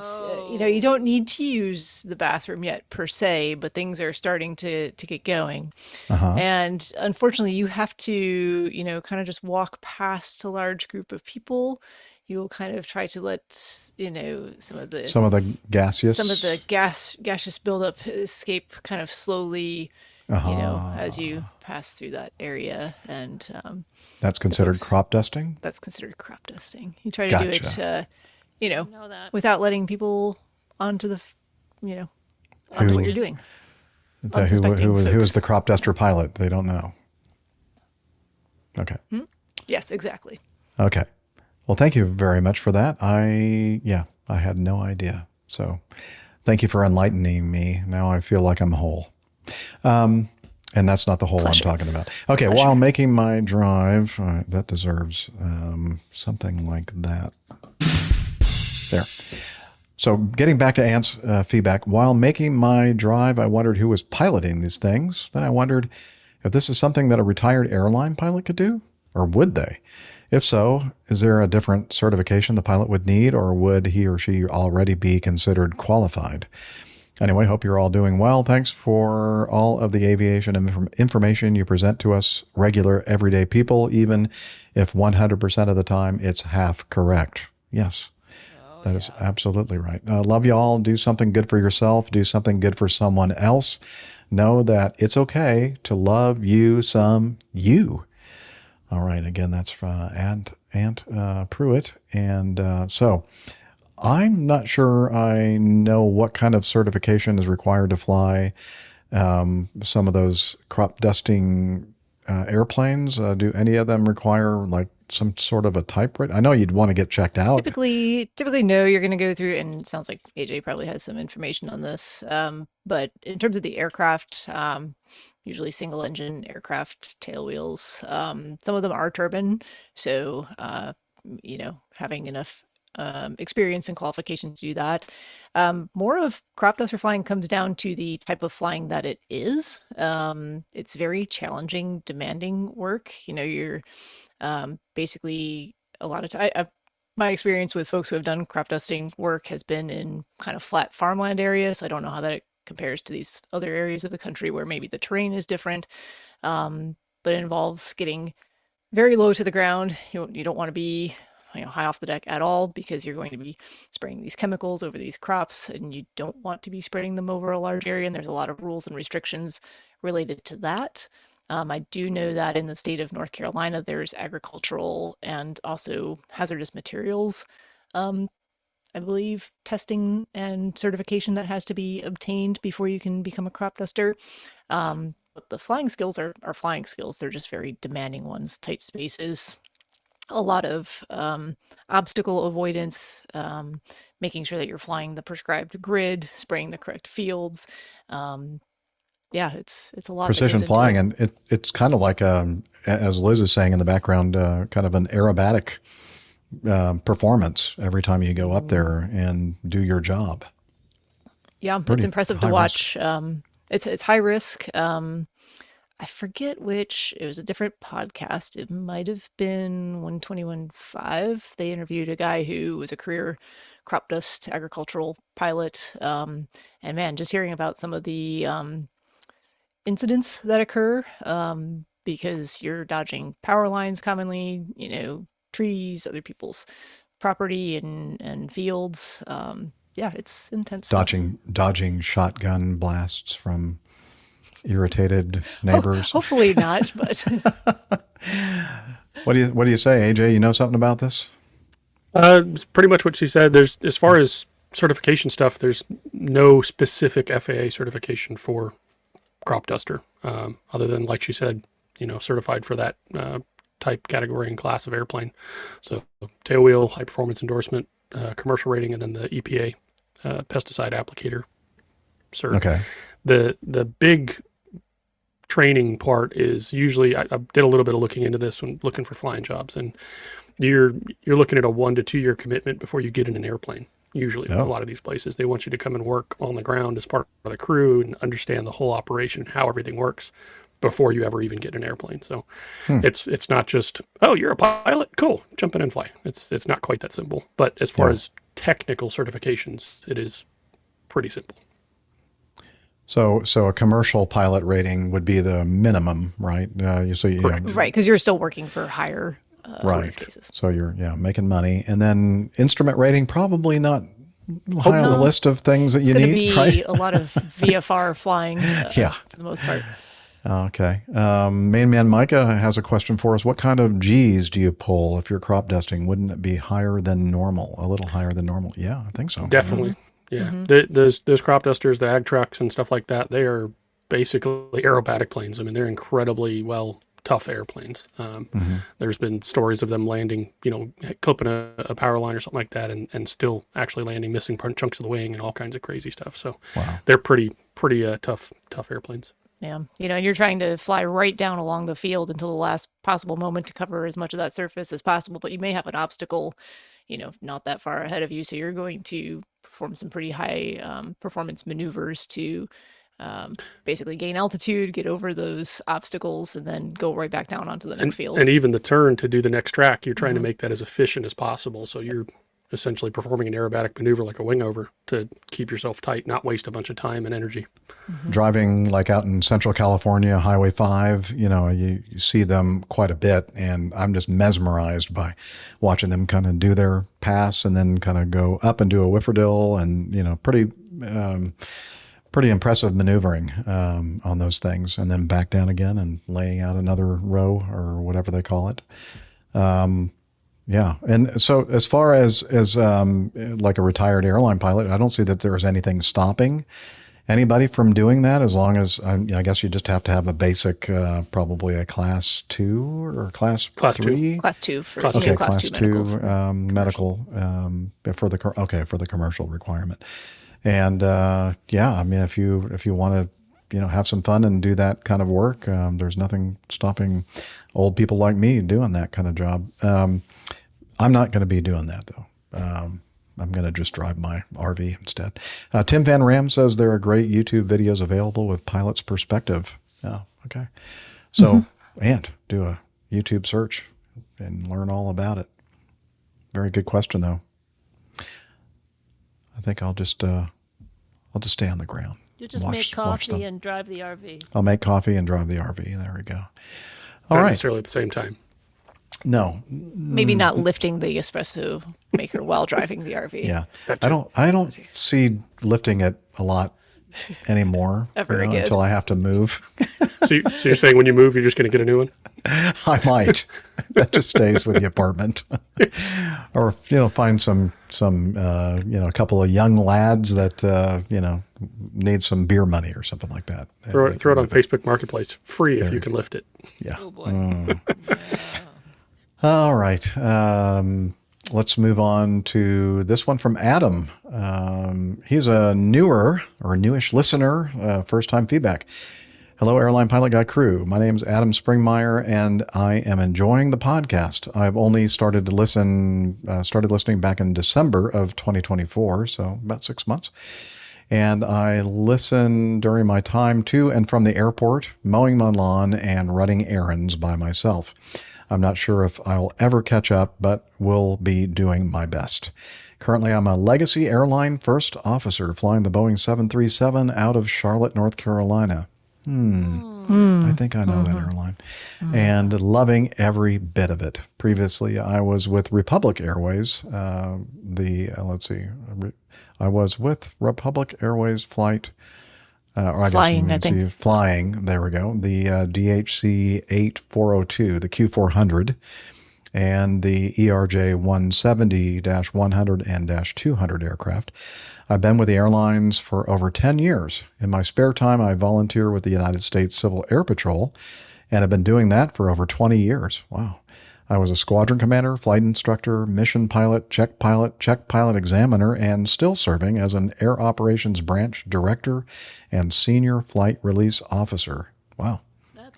you don't need to use the bathroom yet per se, but things are starting to get going. And unfortunately, you have to, kind of just walk past a large group of people. You'll kind of try to let, some of the gaseous buildup escape kind of slowly, as you pass through that area. And that's considered crop dusting? That's considered crop dusting. You try to do it, without letting people onto the, onto what you're doing. Who is the crop duster pilot? They don't know. Okay. Yes, exactly. Okay. Well, thank you very much for that. I had no idea. So thank you for enlightening me. Now I feel like I'm whole. And that's not the whole I'm talking about. Okay, while making my drive, that deserves something like that. There. So getting back to Ant's feedback, while making my drive, I wondered who was piloting these things. Then I wondered if this is something that a retired airline pilot could do, or would they? If so, is there a different certification the pilot would need, or would he or she already be considered qualified? Anyway, hope you're all doing well. Thanks for all of the aviation information you present to us regular, everyday people, even if 100% of the time it's half correct. Yes, that is absolutely right. Love you all. Do something good for yourself. Do something good for someone else. Know that it's okay to love you some you. All right. Again, that's from Ant Pruitt. And so I'm not sure I know what kind of certification is required to fly some of those crop dusting airplanes. Do any of them require like some sort of a typewriter? I know you'd want to get checked out. Typically no, you're going to go through, and it sounds like AJ probably has some information on this. But in terms of the aircraft, usually single engine aircraft tail wheels, some of them are turbine. So, having enough experience and qualification to do that. More of crop duster flying comes down to the type of flying that it is. It's very challenging, demanding work. You're basically a lot of time. My experience with folks who have done crop dusting work has been in kind of flat farmland areas. I don't know how that compares to these other areas of the country where maybe the terrain is different, but it involves getting very low to the ground. You don't want to be high off the deck at all, because you're going to be spraying these chemicals over these crops, and you don't want to be spreading them over a large area. And there's a lot of rules and restrictions related to that. I do know that in the state of North Carolina, there's agricultural and also hazardous materials, I believe, testing and certification that has to be obtained before you can become a crop duster. But the flying skills are flying skills. They're just very demanding ones, tight spaces, a lot of obstacle avoidance, making sure that you're flying the prescribed grid, spraying the correct fields. It's a lot. Precision flying, and it's kind of like, as Liz is saying in the background, kind of an aerobatic performance every time you go up there and do your job. Yeah, it's impressive to watch. It's high risk. I forget which. It was a different podcast. It might have been 121.5. They interviewed a guy who was a career crop dust agricultural pilot. And man, just hearing about some of the incidents that occur because you're dodging power lines commonly, trees, other people's property and fields. Yeah, it's intense. Dodging shotgun blasts from irritated neighbors. Hopefully not, but What do you say, AJ? You know something about this? It's pretty much what she said. There's, as far as certification stuff, there's no specific FAA certification for crop duster, other than, like she said, certified for that type, category, and class of airplane. So tailwheel, high performance endorsement, commercial rating, and then the EPA pesticide applicator cert. Okay. The big training part is usually, I did a little bit of looking into this when looking for flying jobs, and you're looking at a 1 to 2 year commitment before you get in an airplane. Usually with a lot of these places, they want you to come and work on the ground as part of the crew and understand the whole operation, how everything works, before you ever even get in an airplane. So it's not just, oh, you're a pilot, cool, jump in and fly. It's not quite that simple. But as far as technical certifications, it is pretty simple. So a commercial pilot rating would be the minimum, right? Right, because you're still working for higher in these cases. So you're making money, and then instrument rating probably not high on the list of things that you need. It's going to be a lot of VFR flying. For the most part. Okay. Main man Micah has a question for us. What kind of G's do you pull if you're crop dusting? Wouldn't it be higher than normal? A little higher than normal? Yeah, I think so. Definitely. Yeah. Those crop dusters, the ag trucks and stuff like that, they are basically aerobatic planes. I mean, they're incredibly tough airplanes. There's been stories of them landing, clipping a power line or something like that, and still actually landing, missing chunks of the wing and all kinds of crazy stuff. So they're pretty tough airplanes. Yeah. And you're trying to fly right down along the field until the last possible moment to cover as much of that surface as possible, but you may have an obstacle, not that far ahead of you. So you're going to perform some pretty high performance maneuvers to basically gain altitude, get over those obstacles, and then go right back down onto the next field. And even the turn to do the next track, you're trying to make that as efficient as possible. So you're essentially performing an aerobatic maneuver like a wing over to keep yourself tight, not waste a bunch of time and energy. Driving like out in Central California, Highway 5, you see them quite a bit, and I'm just mesmerized by watching them kind of do their pass and then kind of go up and do a whifferdille, and pretty impressive maneuvering on those things, and then back down again and laying out another row or whatever they call it. Yeah. And so as far as like a retired airline pilot, I don't see that there's anything stopping anybody from doing that, as long as I guess you just have to have a basic, probably a class 2 or class 3? Class 2 for class 2 medical. For the commercial requirement. And if you want to have some fun and do that kind of work, there's nothing stopping old people like me doing that kind of job. I'm not going to be doing that, though. I'm going to just drive my RV instead. Tim Van Ram says there are great YouTube videos available with pilot's perspective. Oh, okay. So, and do a YouTube search and learn all about it. Very good question, though. I think I'll just stay on the ground. You just make coffee and drive the RV. I'll make coffee and drive the RV. There we go. Not necessarily at the same time. No. Maybe not lifting the espresso maker while driving the RV. Yeah. I don't see lifting it a lot anymore until I have to move. So you're saying when you move, you're just going to get a new one? I might. That just stays with the apartment. Or, find some a couple of young lads that, need some beer money or something like that. Throw it on Facebook Marketplace. Free if you can lift it. Yeah. Oh, boy. All right. Let's move on to this one from Adam. He's a newish listener, first-time feedback. Hello, Airline Pilot Guy crew. My name is Adam Springmeyer, and I am enjoying the podcast. I've only started listening back in December of 2024, so about 6 months. And I listen during my time to and from the airport, mowing my lawn, and running errands by myself. I'm not sure if I'll ever catch up, but will be doing my best. Currently, I'm a Legacy Airline first officer flying the Boeing 737 out of Charlotte, North Carolina. I think I know that airline. And loving every bit of it. Previously, I was with Republic Airways. Let's see. I was with Republic Airways flight. Or I Flying, guess I think. Flying, there we go. The DHC 8402, the Q400, and the ERJ 170-100 and -200 aircraft. I've been with the airlines for over 10 years. In my spare time, I volunteer with the United States Civil Air Patrol, and have been doing that for over 20 years. Wow. I was a squadron commander, flight instructor, mission pilot, check pilot examiner, and still serving as an Air Operations Branch Director and Senior Flight Release Officer. Wow.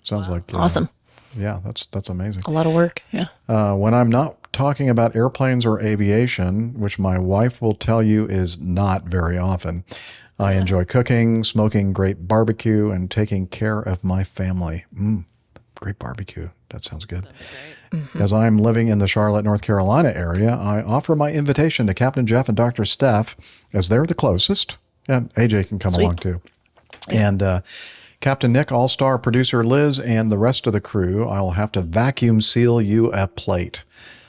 Sounds like awesome. Yeah, that's amazing. A lot of work. Yeah. When I'm not talking about airplanes or aviation, which my wife will tell you is not very often, I enjoy cooking, smoking great barbecue, and taking care of my family. Great barbecue. That sounds good. As I'm living in the Charlotte, North Carolina area, I offer my invitation to Captain Jeff and Dr. Steph, as they're the closest. And AJ can come along too. And Captain Nick, All-Star producer Liz, and the rest of the crew, I will have to vacuum seal you a plate.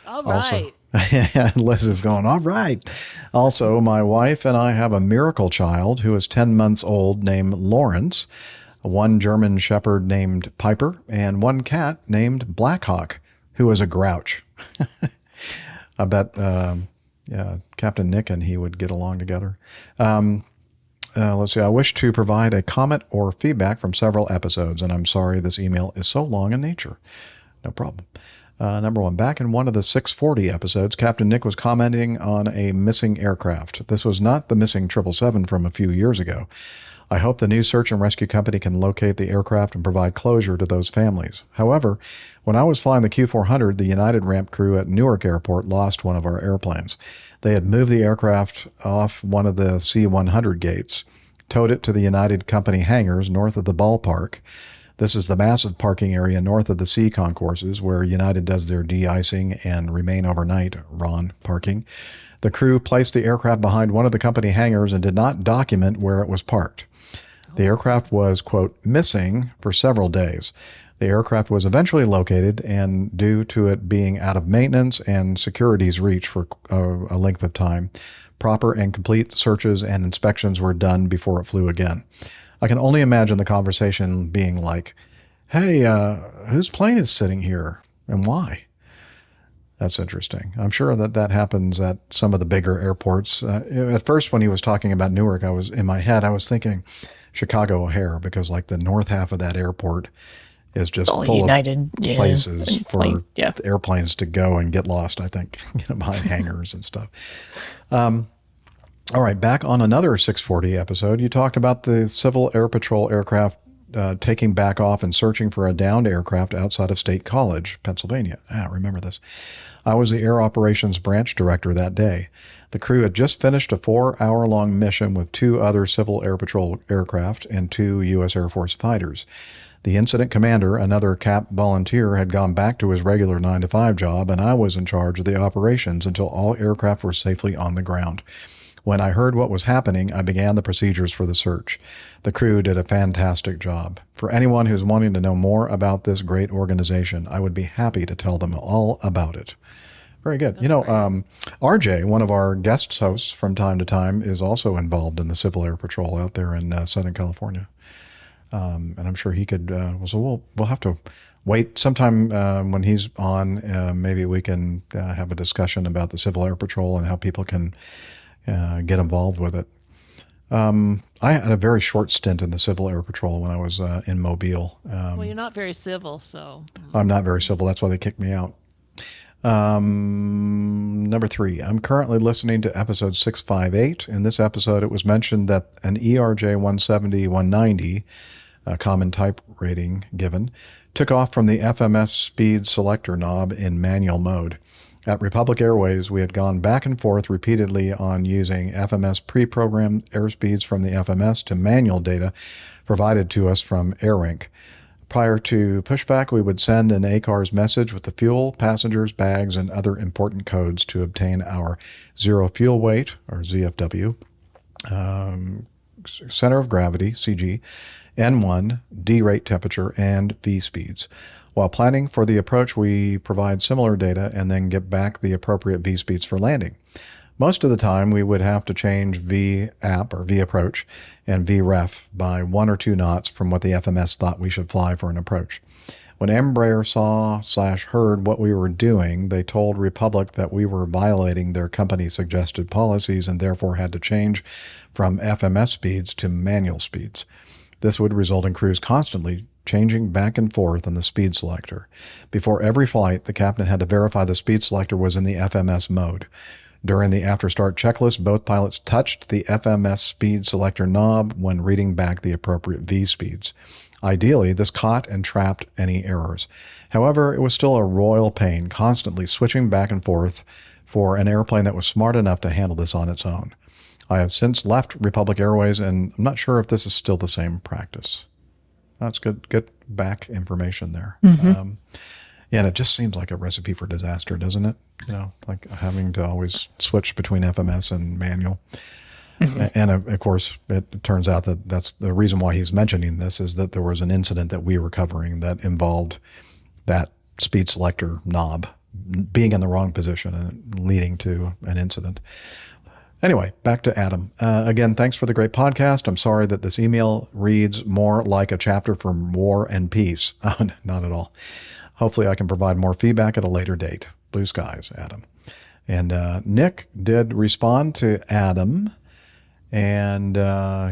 All right. And Liz is going, all right. Also, my wife and I have a miracle child who is 10 months old named Lawrence, one German Shepherd named Piper, and one cat named Blackhawk, who is a grouch. I bet Captain Nick and he would get along together. Let's see. I wish to provide a comment or feedback from several episodes, and I'm sorry this email is so long in nature. No problem. Number one, back in one of the 640 episodes, Captain Nick was commenting on a missing aircraft. This was not the missing 777 from a few years ago. I hope the new search and rescue company can locate the aircraft and provide closure to those families. However, when I was flying the Q400, the United ramp crew at Newark Airport lost one of our airplanes. They had moved the aircraft off one of the C-100 gates, towed it to the United company hangars north of the ballpark. This is the massive parking area north of the C concourses where United does their de-icing and remain overnight parking. The crew placed the aircraft behind one of the company hangars and did not document where it was parked. The aircraft was, quote, missing for several days. The aircraft was eventually located, and due to it being out of maintenance and security's reach for a length of time, proper and complete searches and inspections were done before it flew again. I can only imagine the conversation being like, hey, whose plane is sitting here and why? That's interesting. I'm sure that happens at some of the bigger airports. At first, when he was talking about Newark, I was thinking Chicago O'Hare, because like the north half of that airport is just full United, of places for airplanes to go and get lost, I think, behind hangars and stuff. All right, back on another 640 episode, you talked about the Civil Air Patrol aircraft taking back off and searching for a downed aircraft outside of State College, Pennsylvania. I remember this. I was the Air Operations Branch Director that day. The crew had just finished a 4-hour-long mission with 2 other Civil Air Patrol aircraft and 2 U.S. Air Force fighters. The incident commander, another CAP volunteer, had gone back to his regular 9-to-5 job, and I was in charge of the operations until all aircraft were safely on the ground. When I heard what was happening, I began the procedures for the search. The crew did a fantastic job. For anyone who's wanting to know more about this great organization, I would be happy to tell them all about it. Very good. RJ, one of our guest hosts from time to time, is also involved in the Civil Air Patrol out there in Southern California. And I'm sure he could, so we'll have to wait sometime when he's on. Maybe we can have a discussion about the Civil Air Patrol and how people can get involved with it. I had a very short stint in the Civil Air Patrol when I was in Mobile. Well, you're not very civil, so. I'm not very civil. That's why they kicked me out. Number 3, I'm currently listening to episode 658. In this episode, it was mentioned that an ERJ 170-190, common type rating given, took off from the FMS speed selector knob in manual mode. At Republic Airways, we had gone back and forth repeatedly on using FMS pre-programmed airspeeds from the FMS to manual data provided to us from AirRink. Prior to pushback, we would send an ACARS message with the fuel, passengers, bags, and other important codes to obtain our zero fuel weight, or ZFW, center of gravity, CG, N1, D rate temperature, and V speeds. While planning for the approach, we provide similar data and then get back the appropriate V speeds for landing. Most of the time, we would have to change V app or V approach and V ref by 1 or 2 knots from what the FMS thought we should fly for an approach. When Embraer saw/heard what we were doing, they told Republic that we were violating their company-suggested policies and therefore had to change from FMS speeds to manual speeds. This would result in crews constantly changing back and forth on the speed selector. Before every flight, the captain had to verify the speed selector was in the FMS mode. During the after-start checklist, both pilots touched the FMS speed selector knob when reading back the appropriate V speeds. Ideally, this caught and trapped any errors. However, it was still a royal pain, constantly switching back and forth for an airplane that was smart enough to handle this on its own. I have since left Republic Airways, and I'm not sure if this is still the same practice. That's good back information there. Mm-hmm. And it just seems like a recipe for disaster, doesn't it? Like having to always switch between FMS and manual. Mm-hmm. And of course, it turns out that that's the reason why he's mentioning this, is that there was an incident that we were covering that involved that speed selector knob being in the wrong position and leading to an incident. Anyway, back to Adam. Again, thanks for the great podcast. I'm sorry that this email reads more like a chapter from War and Peace. Not at all. Hopefully I can provide more feedback at a later date. Blue skies, Adam. And Nick did respond to Adam. And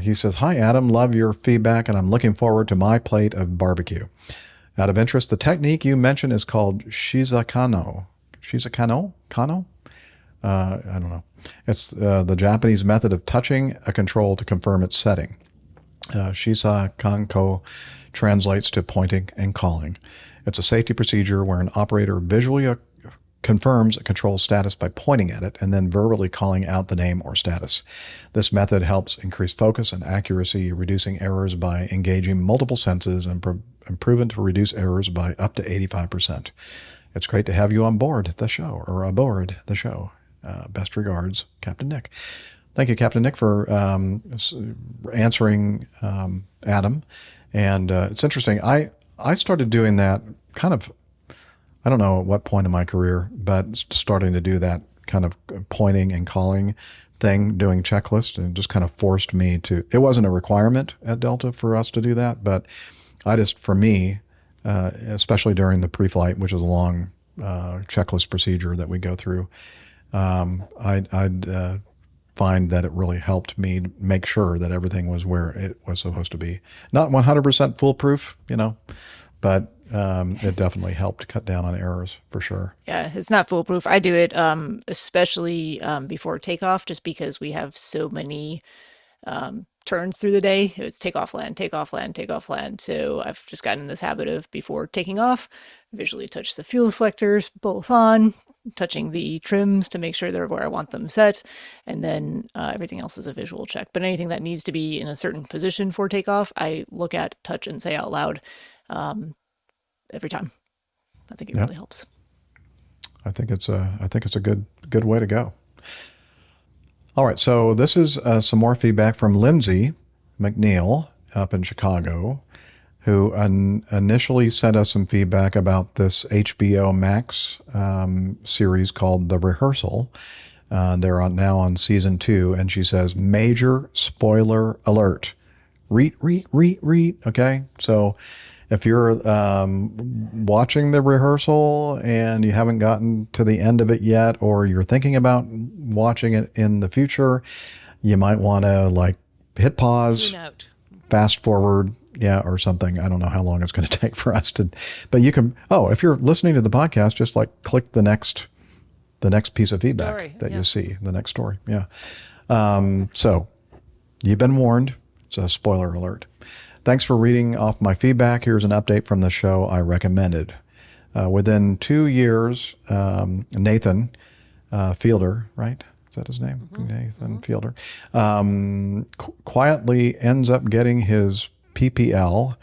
he says, "Hi, Adam. Love your feedback, and I'm looking forward to my plate of barbecue. Out of interest, the technique you mentioned is called shizakano. Shizakano? Kano? I don't know. It's the Japanese method of touching a control to confirm its setting. Shisakanko translates to pointing and calling. It's a safety procedure where an operator visually confirms a control status by pointing at it and then verbally calling out the name or status. This method helps increase focus and accuracy, reducing errors by engaging multiple senses and proven to reduce errors by up to 85%. It's great to have you on board the show, or aboard the show. Best regards, Captain Nick." Thank you, Captain Nick, for answering Adam. And it's interesting. I started doing that kind of, I don't know at what point in my career, but starting to do that kind of pointing and calling thing, doing checklists, and just kind of forced me to, it wasn't a requirement at Delta for us to do that, but I just, for me, especially during the pre-flight, which is a long checklist procedure that we go through, I'd find that it really helped me make sure that everything was where it was supposed to be. Not 100% foolproof, but it definitely helped cut down on errors for sure. Yeah, it's not foolproof. I do it especially before takeoff, just because we have so many turns through the day. It's takeoff, land, takeoff, land, takeoff, land. So I've just gotten in this habit of, before taking off, visually touch the fuel selectors, both on, touching the trims to make sure they're where I want them set, and then everything else is a visual check. But anything that needs to be in a certain position for takeoff, I look at, touch, and say out loud every time. I think it really helps. I think it's a good way to go. All right, so this is some more feedback from Lindsay McNeil up in Chicago, who initially sent us some feedback about this HBO Max series called The Rehearsal. They're now on season 2, and she says, "Major spoiler alert. Reet. Okay, so if you're watching The Rehearsal and you haven't gotten to the end of it yet, or you're thinking about watching it in the future, you might want to hit pause, fast forward, or something. I don't know how long it's going to take for us to, but you can, if you're listening to the podcast, just click the next piece of feedback you see, the next story. Yeah. So you've been warned. It's a spoiler alert. Thanks for reading off my feedback. Here's an update from the show I recommended. Within 2 years, Nathan Fielder, right? Is that his name? Mm-hmm. Nathan Fielder. Quietly ends up getting his PPL,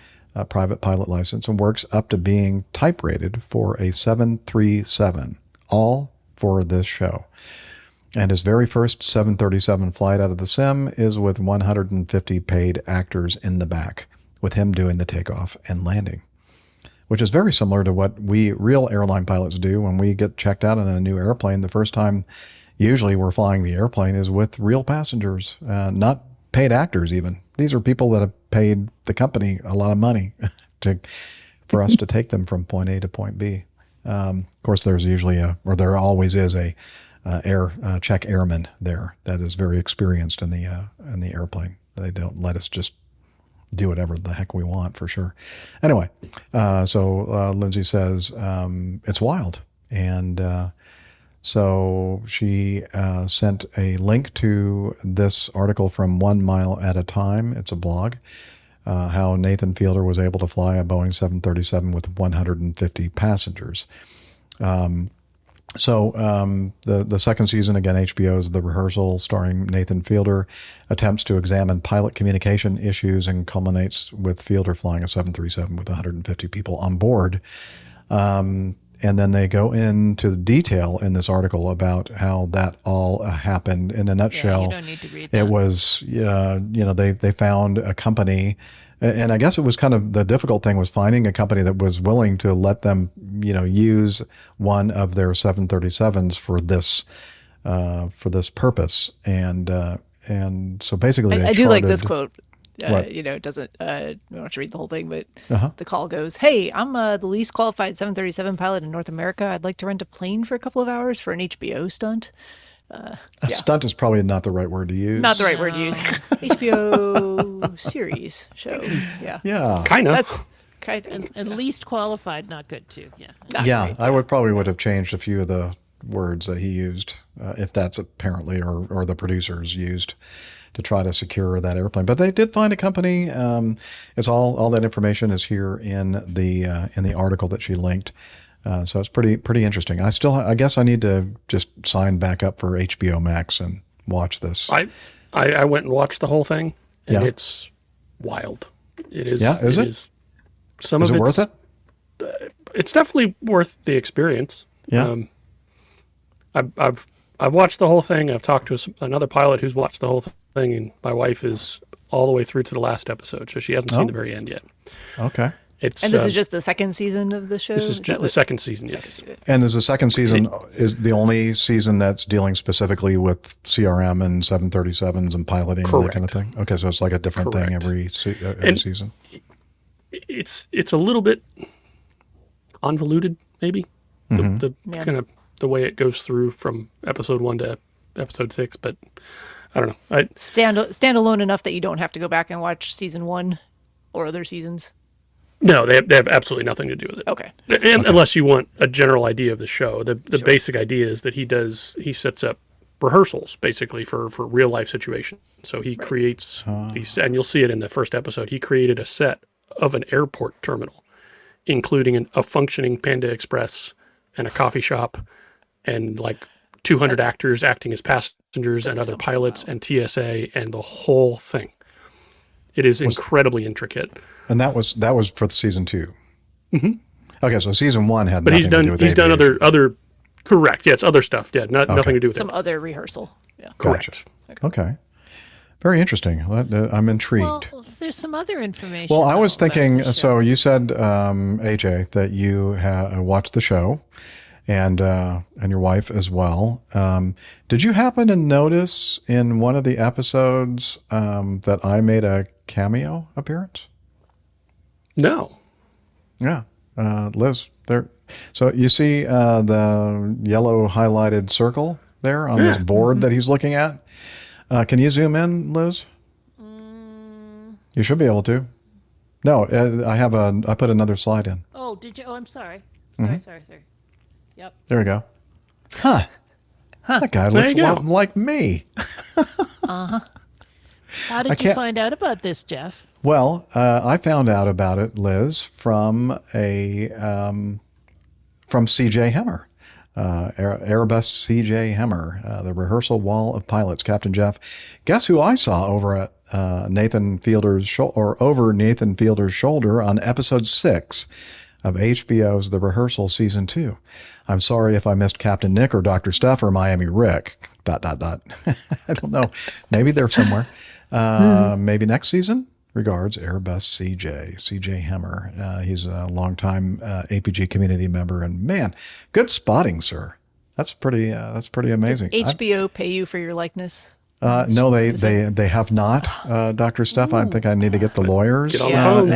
private pilot license, and works up to being type rated for a 737, all for this show. And his very first 737 flight out of the sim is with 150 paid actors in the back. with him doing the takeoff and landing, which is very similar to what we real airline pilots do when we get checked out on a new airplane. The first time usually we're flying the airplane is with real passengers, not paid actors even. These are people that have paid the company a lot of money for us to take them from point A to point B. Of course, there's usually there always is a check airman there that is very experienced in the airplane. They don't let us just do whatever the heck we want, for sure. Anyway, so Lindsay says it's wild, and so she sent a link to this article from 1 Mile at a Time. It's a blog. How Nathan Fielder was able to fly a Boeing 737 with 150 passengers. The second season, again, HBO's The Rehearsal, starring Nathan Fielder, attempts to examine pilot communication issues and culminates with Fielder flying a 737 with 150 people on board. And then they go into detail in this article about how that all happened. In a nutshell, Yeah, you don't need to read that. It was, they found a company, and I guess it was kind of the difficult thing was finding a company that was willing to let them, use one of their 737s for this purpose. And so basically, I do like this quote. What? It doesn't, I don't have to read the whole thing, but Uh-huh. the call goes, "Hey, I'm the least qualified 737 pilot in North America. I'd like to rent a plane for a couple of hours for an HBO stunt." A stunt is probably not the right word to use. Not the right word to use. HBO series show. Yeah. Yeah. Kind of. That's kind of. And least qualified, not good too. Yeah. Yeah, I would have changed a few of the words that he used, if that's apparently or the producers used to try to secure that airplane. But they did find a company. It's all that information is here in the article that she linked. So it's pretty interesting. I guess I need to just sign back up for HBO Max and watch this. I went and watched the whole thing, and Yeah. it's wild. It is. Yeah, is it? Is some Is of it worth it? It's definitely worth the experience. Yeah. I've watched the whole thing. I've talked to another pilot who's watched the whole thing, and my wife is all the way through to the last episode, so she hasn't seen the very end yet. Okay. And this is just the second season of the show? This is the second season, yes. And is the second season is the only season that's dealing specifically with CRM and 737s and piloting and that kind of thing? Okay, so it's like a different thing every season. It's a little bit convoluted, maybe. The kind of the way it goes through from episode 1 to episode 6, but I don't know. Standalone enough that you don't have to go back and watch season 1 or other seasons? No, they have absolutely nothing to do with it. Okay. Unless you want a general idea of the show. The basic idea is that he sets up rehearsals basically for real life situations. So he creates these, and you'll see it in the first episode. He created a set of an airport terminal, including a functioning Panda Express and a coffee shop and like 200 actors acting as passengers and other pilots and TSA and the whole thing. It is incredibly intricate. And that was for the season 2. Mm-hmm. Okay, so season 1 had but nothing to do with he's done aviation. other correct. Yeah, it's other stuff. Yeah, nothing to do with Some it. other rehearsal. Yeah. Correct. Okay. Very interesting. I'm intrigued. Well, there's some other information. Well, I was about the thinking, show. so you said, AJ, that you watched the show and your wife as well. Did you happen to notice in one of the episodes that I made a cameo appearance? No. Yeah. Liz, there. So you see the yellow highlighted circle there on this board that he's looking at? Can you zoom in, Liz? You should be able to. No, I put another slide in. Oh, did you? Oh, I'm sorry. Sorry. Yep. There we go. Huh. That guy looks a lot like me. Uh-huh. How did you find out about this, Jeff? Well, I found out about it, Liz, from CJ Hemmer, Airbus CJ Hemmer, the rehearsal wall of pilots, Captain Jeff. Guess who I saw over at Nathan Fielder's shoulder on episode 6 of HBO's The Rehearsal season 2. I'm sorry if I missed Captain Nick or Dr. Steph or Miami Rick. ... I don't know. Maybe they're somewhere. Maybe next season. Regards, Airbus CJ Hemmer. He's a longtime APG community member, and man, good spotting, sir. That's pretty amazing. Did HBO pay you for your likeness? No, they have not, Dr. Steph. I think I need to get the lawyers involved.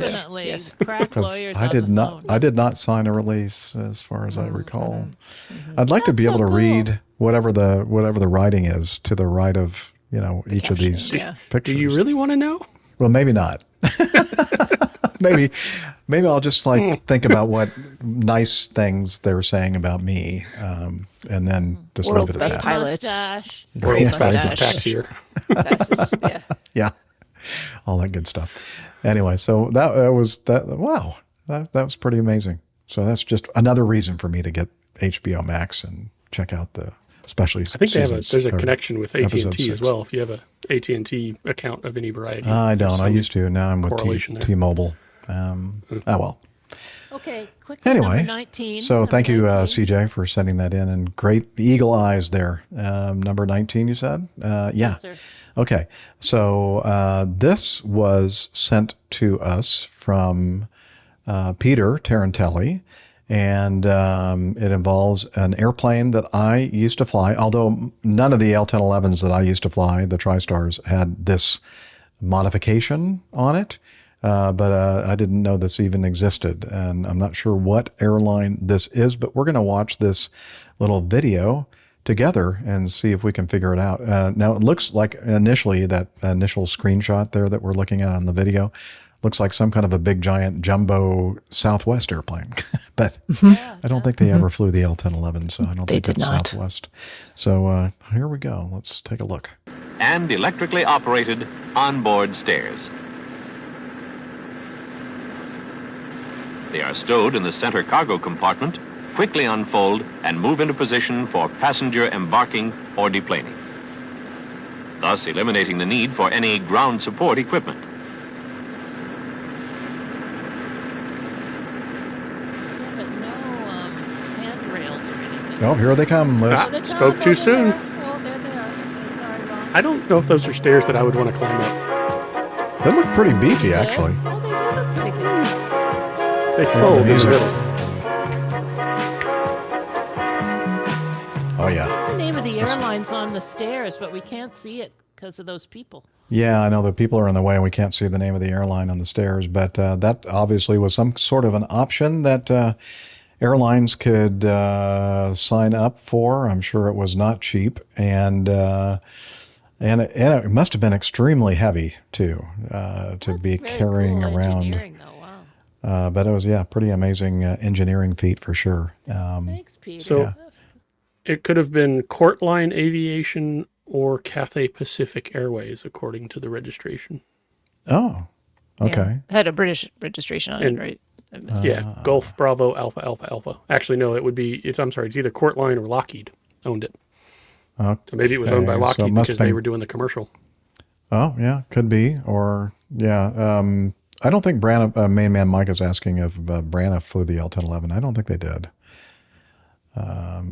Definitely. Yes. Crack lawyers. I did not sign a release, as far as I recall. I'd like to be able to read whatever the writing is to the right of each of these pictures. Do you really want to know? Well, maybe not. maybe I'll just think about what nice things they're saying about me, and then just World's leave it at best that. pilot. World's fastest taxier. Fastest, yeah. Yeah, all that good stuff. Anyway, so that was that. Wow, that was pretty amazing. So that's just another reason for me to get HBO Max and check out the especially. I think there's a connection with AT&T as well. If you have a AT&T account of any variety. I don't. I used to. Now I'm with correlation there. T-Mobile. Well. Okay, quickly, Anyway, number 19. so thank you, 19. CJ, for sending that in, and great eagle eyes there. Number 19, you said? Yeah. Yes, sir. Okay, so this was sent to us from Peter Tarantelli, and it involves an airplane that I used to fly, although none of the L1011s that I used to fly, the TriStars, had this modification on it. But I didn't know this even existed, and I'm not sure what airline this is, but we're going to watch this little video together and see if we can figure it out. Now, it looks like initially that initial screenshot there that we're looking at on the video looks like some kind of a big, giant, jumbo Southwest airplane, but I don't think they ever flew the L1011, so I don't think it's Southwest. So here we go. Let's take a look. And electrically operated onboard stairs. They are stowed in the center cargo compartment, quickly unfold and move into position for passenger embarking or deplaning, thus eliminating the need for any ground support equipment. But no handrails or anything. Oh, here they come, Liz. Spoke too soon. Oh, there they are. Okay, sorry, Ron. I don't know if those are stairs that I would want to climb up. They look pretty beefy, actually. Oh, they do look pretty good. They fold in the middle. Oh, yeah. What's the name of the airlines on the stairs, but we can't see it because of those people. Yeah, I know the people are in the way and we can't see the name of the airline on the stairs, but that obviously was some sort of an option that airlines could sign up for. I'm sure it was not cheap, and it must have been extremely heavy too to be carrying around. But it was, pretty amazing engineering feat for sure. Thanks, Peter. So it could have been Courtline Aviation or Cathay Pacific Airways, according to the registration. Oh, okay. Yeah. It had a British registration on it, right? Yeah, Golf Bravo Alpha Alpha Alpha. Actually, no, it's either Courtline or Lockheed owned it. So maybe it was owned by Lockheed because they were doing the commercial. Oh, yeah, could be. Or, I don't think Main Man Mike is asking if Brana flew the L1011. I don't think they did.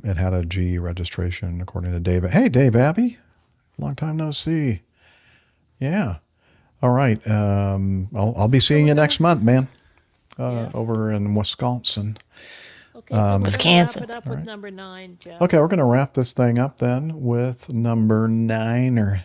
It had a G registration, according to Dave. Hey, Dave Abbey. Long time no see. Yeah. All right. I'll be seeing you next month, man. Over in Wisconsin. Okay, so Wisconsin. Wrap it up with number 9, Jeff. Okay, we're going to wrap this thing up then with number 9.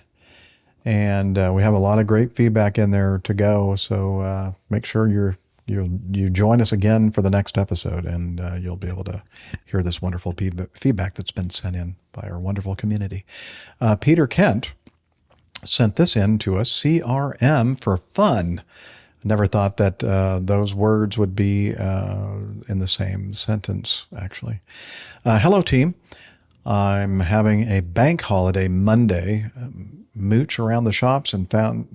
And we have a lot of great feedback in there to go. So make sure you join us again for the next episode, and you'll be able to hear this wonderful feedback that's been sent in by our wonderful community. Peter Kent sent this in to us, CRM for fun. Never thought that those words would be in the same sentence, actually. Hello, team. I'm having a bank holiday Monday. Mooch around the shops and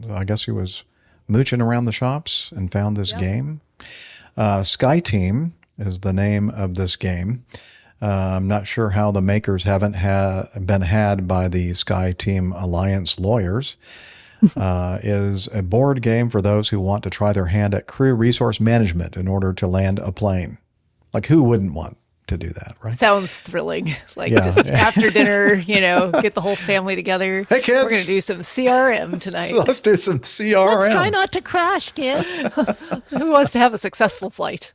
I guess he was mooching around the shops and found this game. Sky Team is the name of this game. I'm not sure how the makers haven't been had by the Sky Team Alliance lawyers. Is a board game for those who want to try their hand at crew resource management in order to land a plane. Like, who wouldn't want to do that, right? Sounds thrilling. Like Yeah. just after dinner, get the whole family together. Hey, kids. We're going to do some CRM tonight. So let's do some CRM. Let's try not to crash, kids. Who wants to have a successful flight?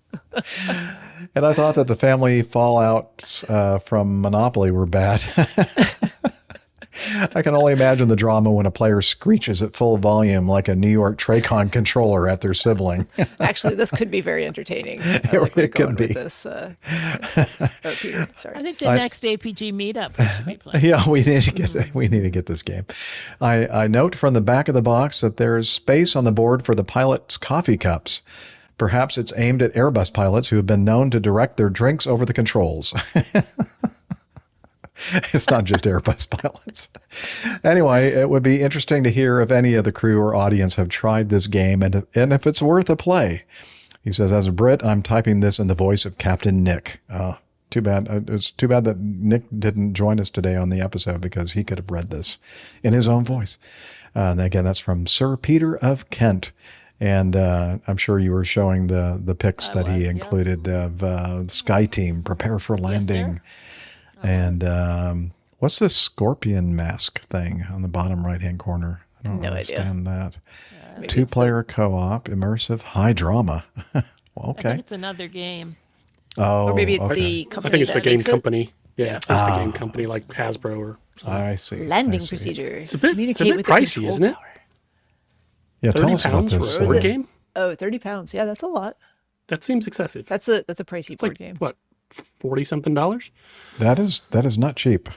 And I thought that the family fallout from Monopoly were bad. I can only imagine the drama when a player screeches at full volume like a New York Tracon controller at their sibling. Actually, this could be very entertaining. It could be. This, Peter, sorry. I think the next APG meetup we should be playing. Yeah, we need to get this game. I note from the back of the box that there's space on the board for the pilots' coffee cups. Perhaps it's aimed at Airbus pilots who have been known to direct their drinks over the controls. It's not just Airbus pilots. Anyway, it would be interesting to hear if any of the crew or audience have tried this game and if it's worth a play. He says, as a Brit, I'm typing this in the voice of Captain Nick. Too bad. It's too bad that Nick didn't join us today on the episode because he could have read this in his own voice. And again, that's from Sir Peter of Kent. And I'm sure you were showing the pics that he included of Sky Team, prepare for landing. Yes, and what's this scorpion mask thing on the bottom right-hand corner? I don't understand that. Two-player co-op, immersive, high drama. Well, okay. I think it's another game. Oh, or maybe it's okay. the company. I think it's the that game makes it. company. Yeah, it's the game company like Hasbro or something. I see. Landing I see. procedure. It's a bit Communicate with pricey, the isn't it? tower. Yeah, tell us about £30 this. for a board game? Oh, £30. Yeah, that's a lot. That seems excessive. That's a pricey It's board like, game. what, $40-something? That is not cheap.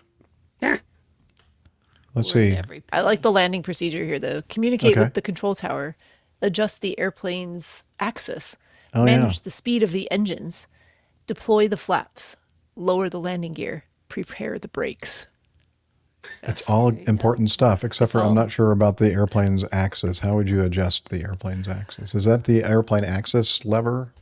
Let's see. I like the landing procedure here, though. Communicate Okay. with the control tower, adjust the airplane's axis, Oh, manage yeah. the speed of the engines, deploy the flaps, lower the landing gear, prepare the brakes. It's all important stuff, except for I'm not sure about the airplane's axis. How would you adjust the airplane's axis? Is that the airplane axis lever?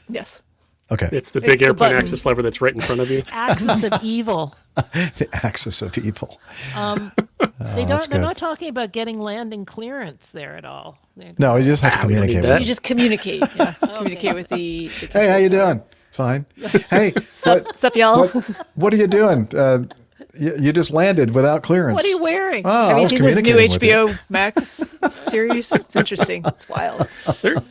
Yes. Okay. It's the big the airplane button. axis lever that's right in front of you. Axis of evil. The axis of evil. They're not talking about getting landing clearance there at all. No, you just have to we don't need communicate. that. with You just communicate. Yeah. Communicate with the Hey, how you doing? Fine. Hey, Sup, y'all? what are you doing? You just landed without clearance. What are you wearing? Oh, I Have you was seen this new communicating with HBO Max series? It's interesting. It's wild.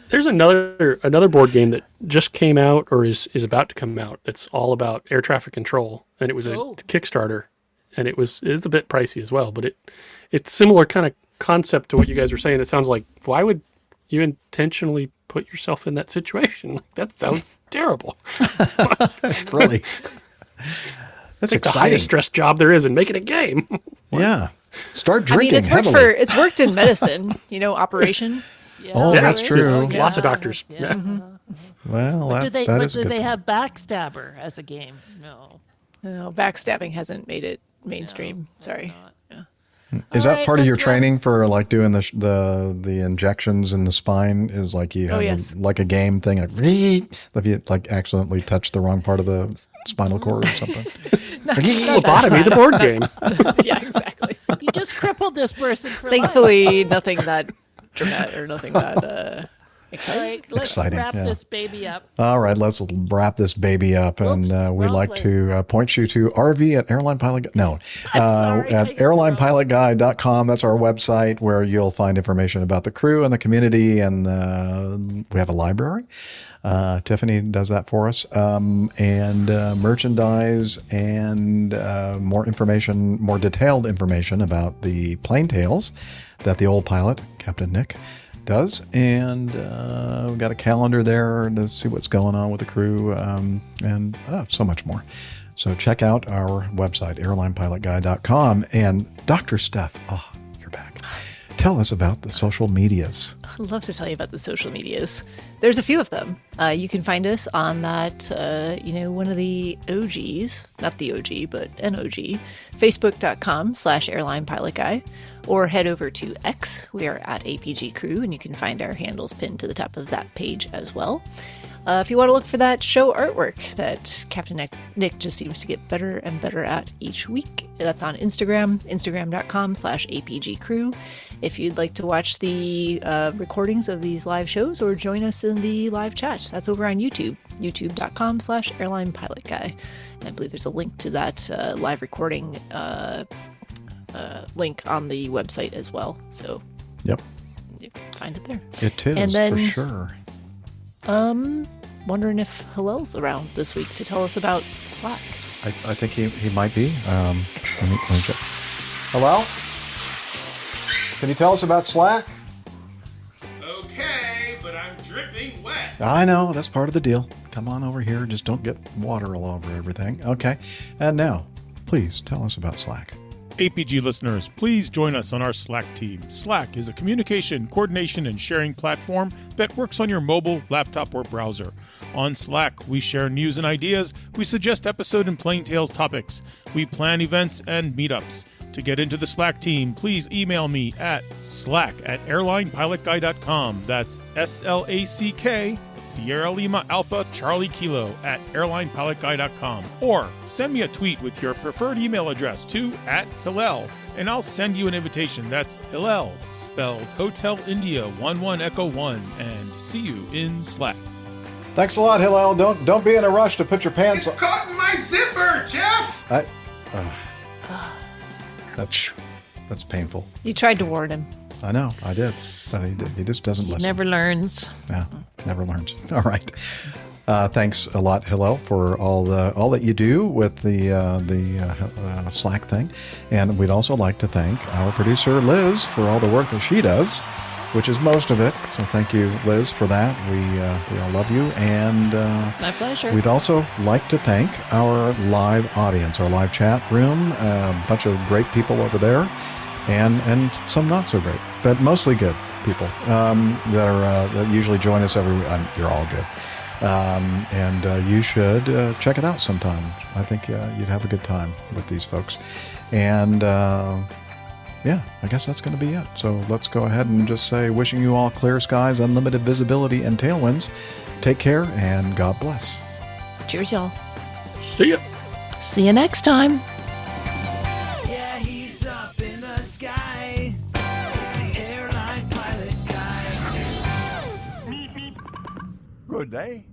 There's another board game that just came out or is about to come out. It's all about air traffic control, and it was a Kickstarter, and it is a bit pricey as well. But it's similar kind of concept to what you guys were saying. It sounds like, why would you intentionally put yourself in that situation? Like, that sounds terrible. Really? That's like the exciting. highest stress job there is, and make it a game. Yeah. Start I drinking mean, heavily. it's worked in medicine. Operation. Oh, that's true. Lots of doctors. Yeah. Well, But that is do good. they have Backstabber as a game? No. No, backstabbing hasn't made it mainstream. Sorry. Is All that right, part of your let's wrap- training for like doing the injections in the spine? Is like you have yes. like a game thing, like if you like accidentally touch the wrong part of the spinal cord or something. Lobotomy, the board game. Yeah, exactly. You just crippled this person for Thankfully, nothing that dramatic or nothing that life. exciting. All right, let's Exciting, wrap yeah. this baby up. All right, let's wrap this baby up, and we'd wrong like place. to point you to RV at Airline Pilot. No, sorry, at airlinepilotguy.com. That's our website where you'll find information about the crew and the community, and we have a library. Tiffany does that for us, and merchandise and more information, more detailed information about the plane tales that the old pilot, Captain Nick, does. And we've got a calendar there to see what's going on with the crew, and so much more. So check out our website, airlinepilotguy.com. And Dr. Steph, you're back. Tell us about the social medias. I'd love to tell you about the social medias. There's a few of them. You can find us on that, one of the OGs, not the OG, but an OG, facebook.com/airlinepilotguy, or head over to X. We are at APG Crew, and you can find our handles pinned to the top of that page as well. If you want to look for that show artwork that Captain Nick just seems to get better and better at each week, That's on Instagram, instagram.com/APG crew. If you'd like to watch the recordings of these live shows or join us in the live chat, that's over on YouTube, youtube.com/airline pilot guy. And I believe there's a link to that live recording link on the website as well. So yep, you can find it there. It is, and then, for sure. Wondering if Hillel's around this week to tell us about Slack. I think he might be. Let me check. Hello? Can you tell us about Slack? Okay, but I'm dripping wet. I know, that's part of the deal. Come on over here, just don't get water all over everything. Okay, and now, please tell us about Slack. APG listeners, please join us on our Slack team. Slack is a communication, coordination, and sharing platform that works on your mobile, laptop, or browser. On Slack, we share news and ideas, we suggest episode and plain tales topics, we plan events and meetups. To get into the Slack team, please email me at slack@airlinepilotguy.com. That's SLACK, Sierra Lima Alpha Charlie Kilo @airlinepilotguy.com. Or send me a tweet with your preferred email address to @Hillel, and I'll send you an invitation. That's Hillel, spelled Hotel India 11 Echo 1, and see you in Slack. Thanks a lot, Hillel. Don't be in a rush to put your pants on. It's caught in my zipper, Jeff! That's painful. You tried to warn him. I know, I did. But he just doesn't listen. Never learns. Yeah, never learns. All right. Thanks a lot, Hillel, for all that you do with the Slack thing. And we'd also like to thank our producer, Liz, for all the work that she does, which is most of it. So thank you, Liz, for that. We all love you. And my pleasure. We'd also like to thank our live audience, our live chat room, a bunch of great people over there, and some not so great, but mostly good people that usually join us every week. You're all good. And you should check it out sometime. I think you'd have a good time with these folks. And yeah, I guess that's going to be it. So let's go ahead and just say, wishing you all clear skies, unlimited visibility, and tailwinds. Take care, and God bless. Cheers, y'all. See ya. See you next time. Yeah, he's up in the sky. It's the airline pilot guy. Good day.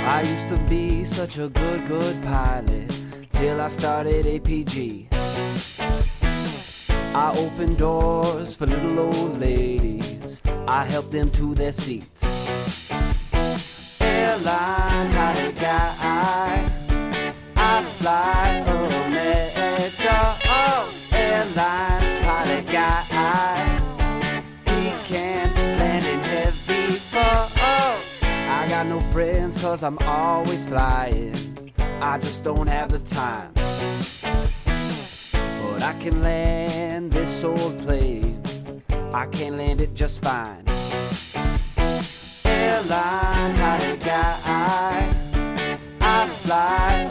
I used to be such a good pilot till I started APG. I opened doors for little old ladies. I helped them to their seats. Airline pilot guy, I fly America. Oh, airline pilot guy, he can land in heavy fog. I got no friends 'cause I'm always flying. I just don't have the time. But I can land this old plane. I can land it just fine. Airline pilot guy, I fly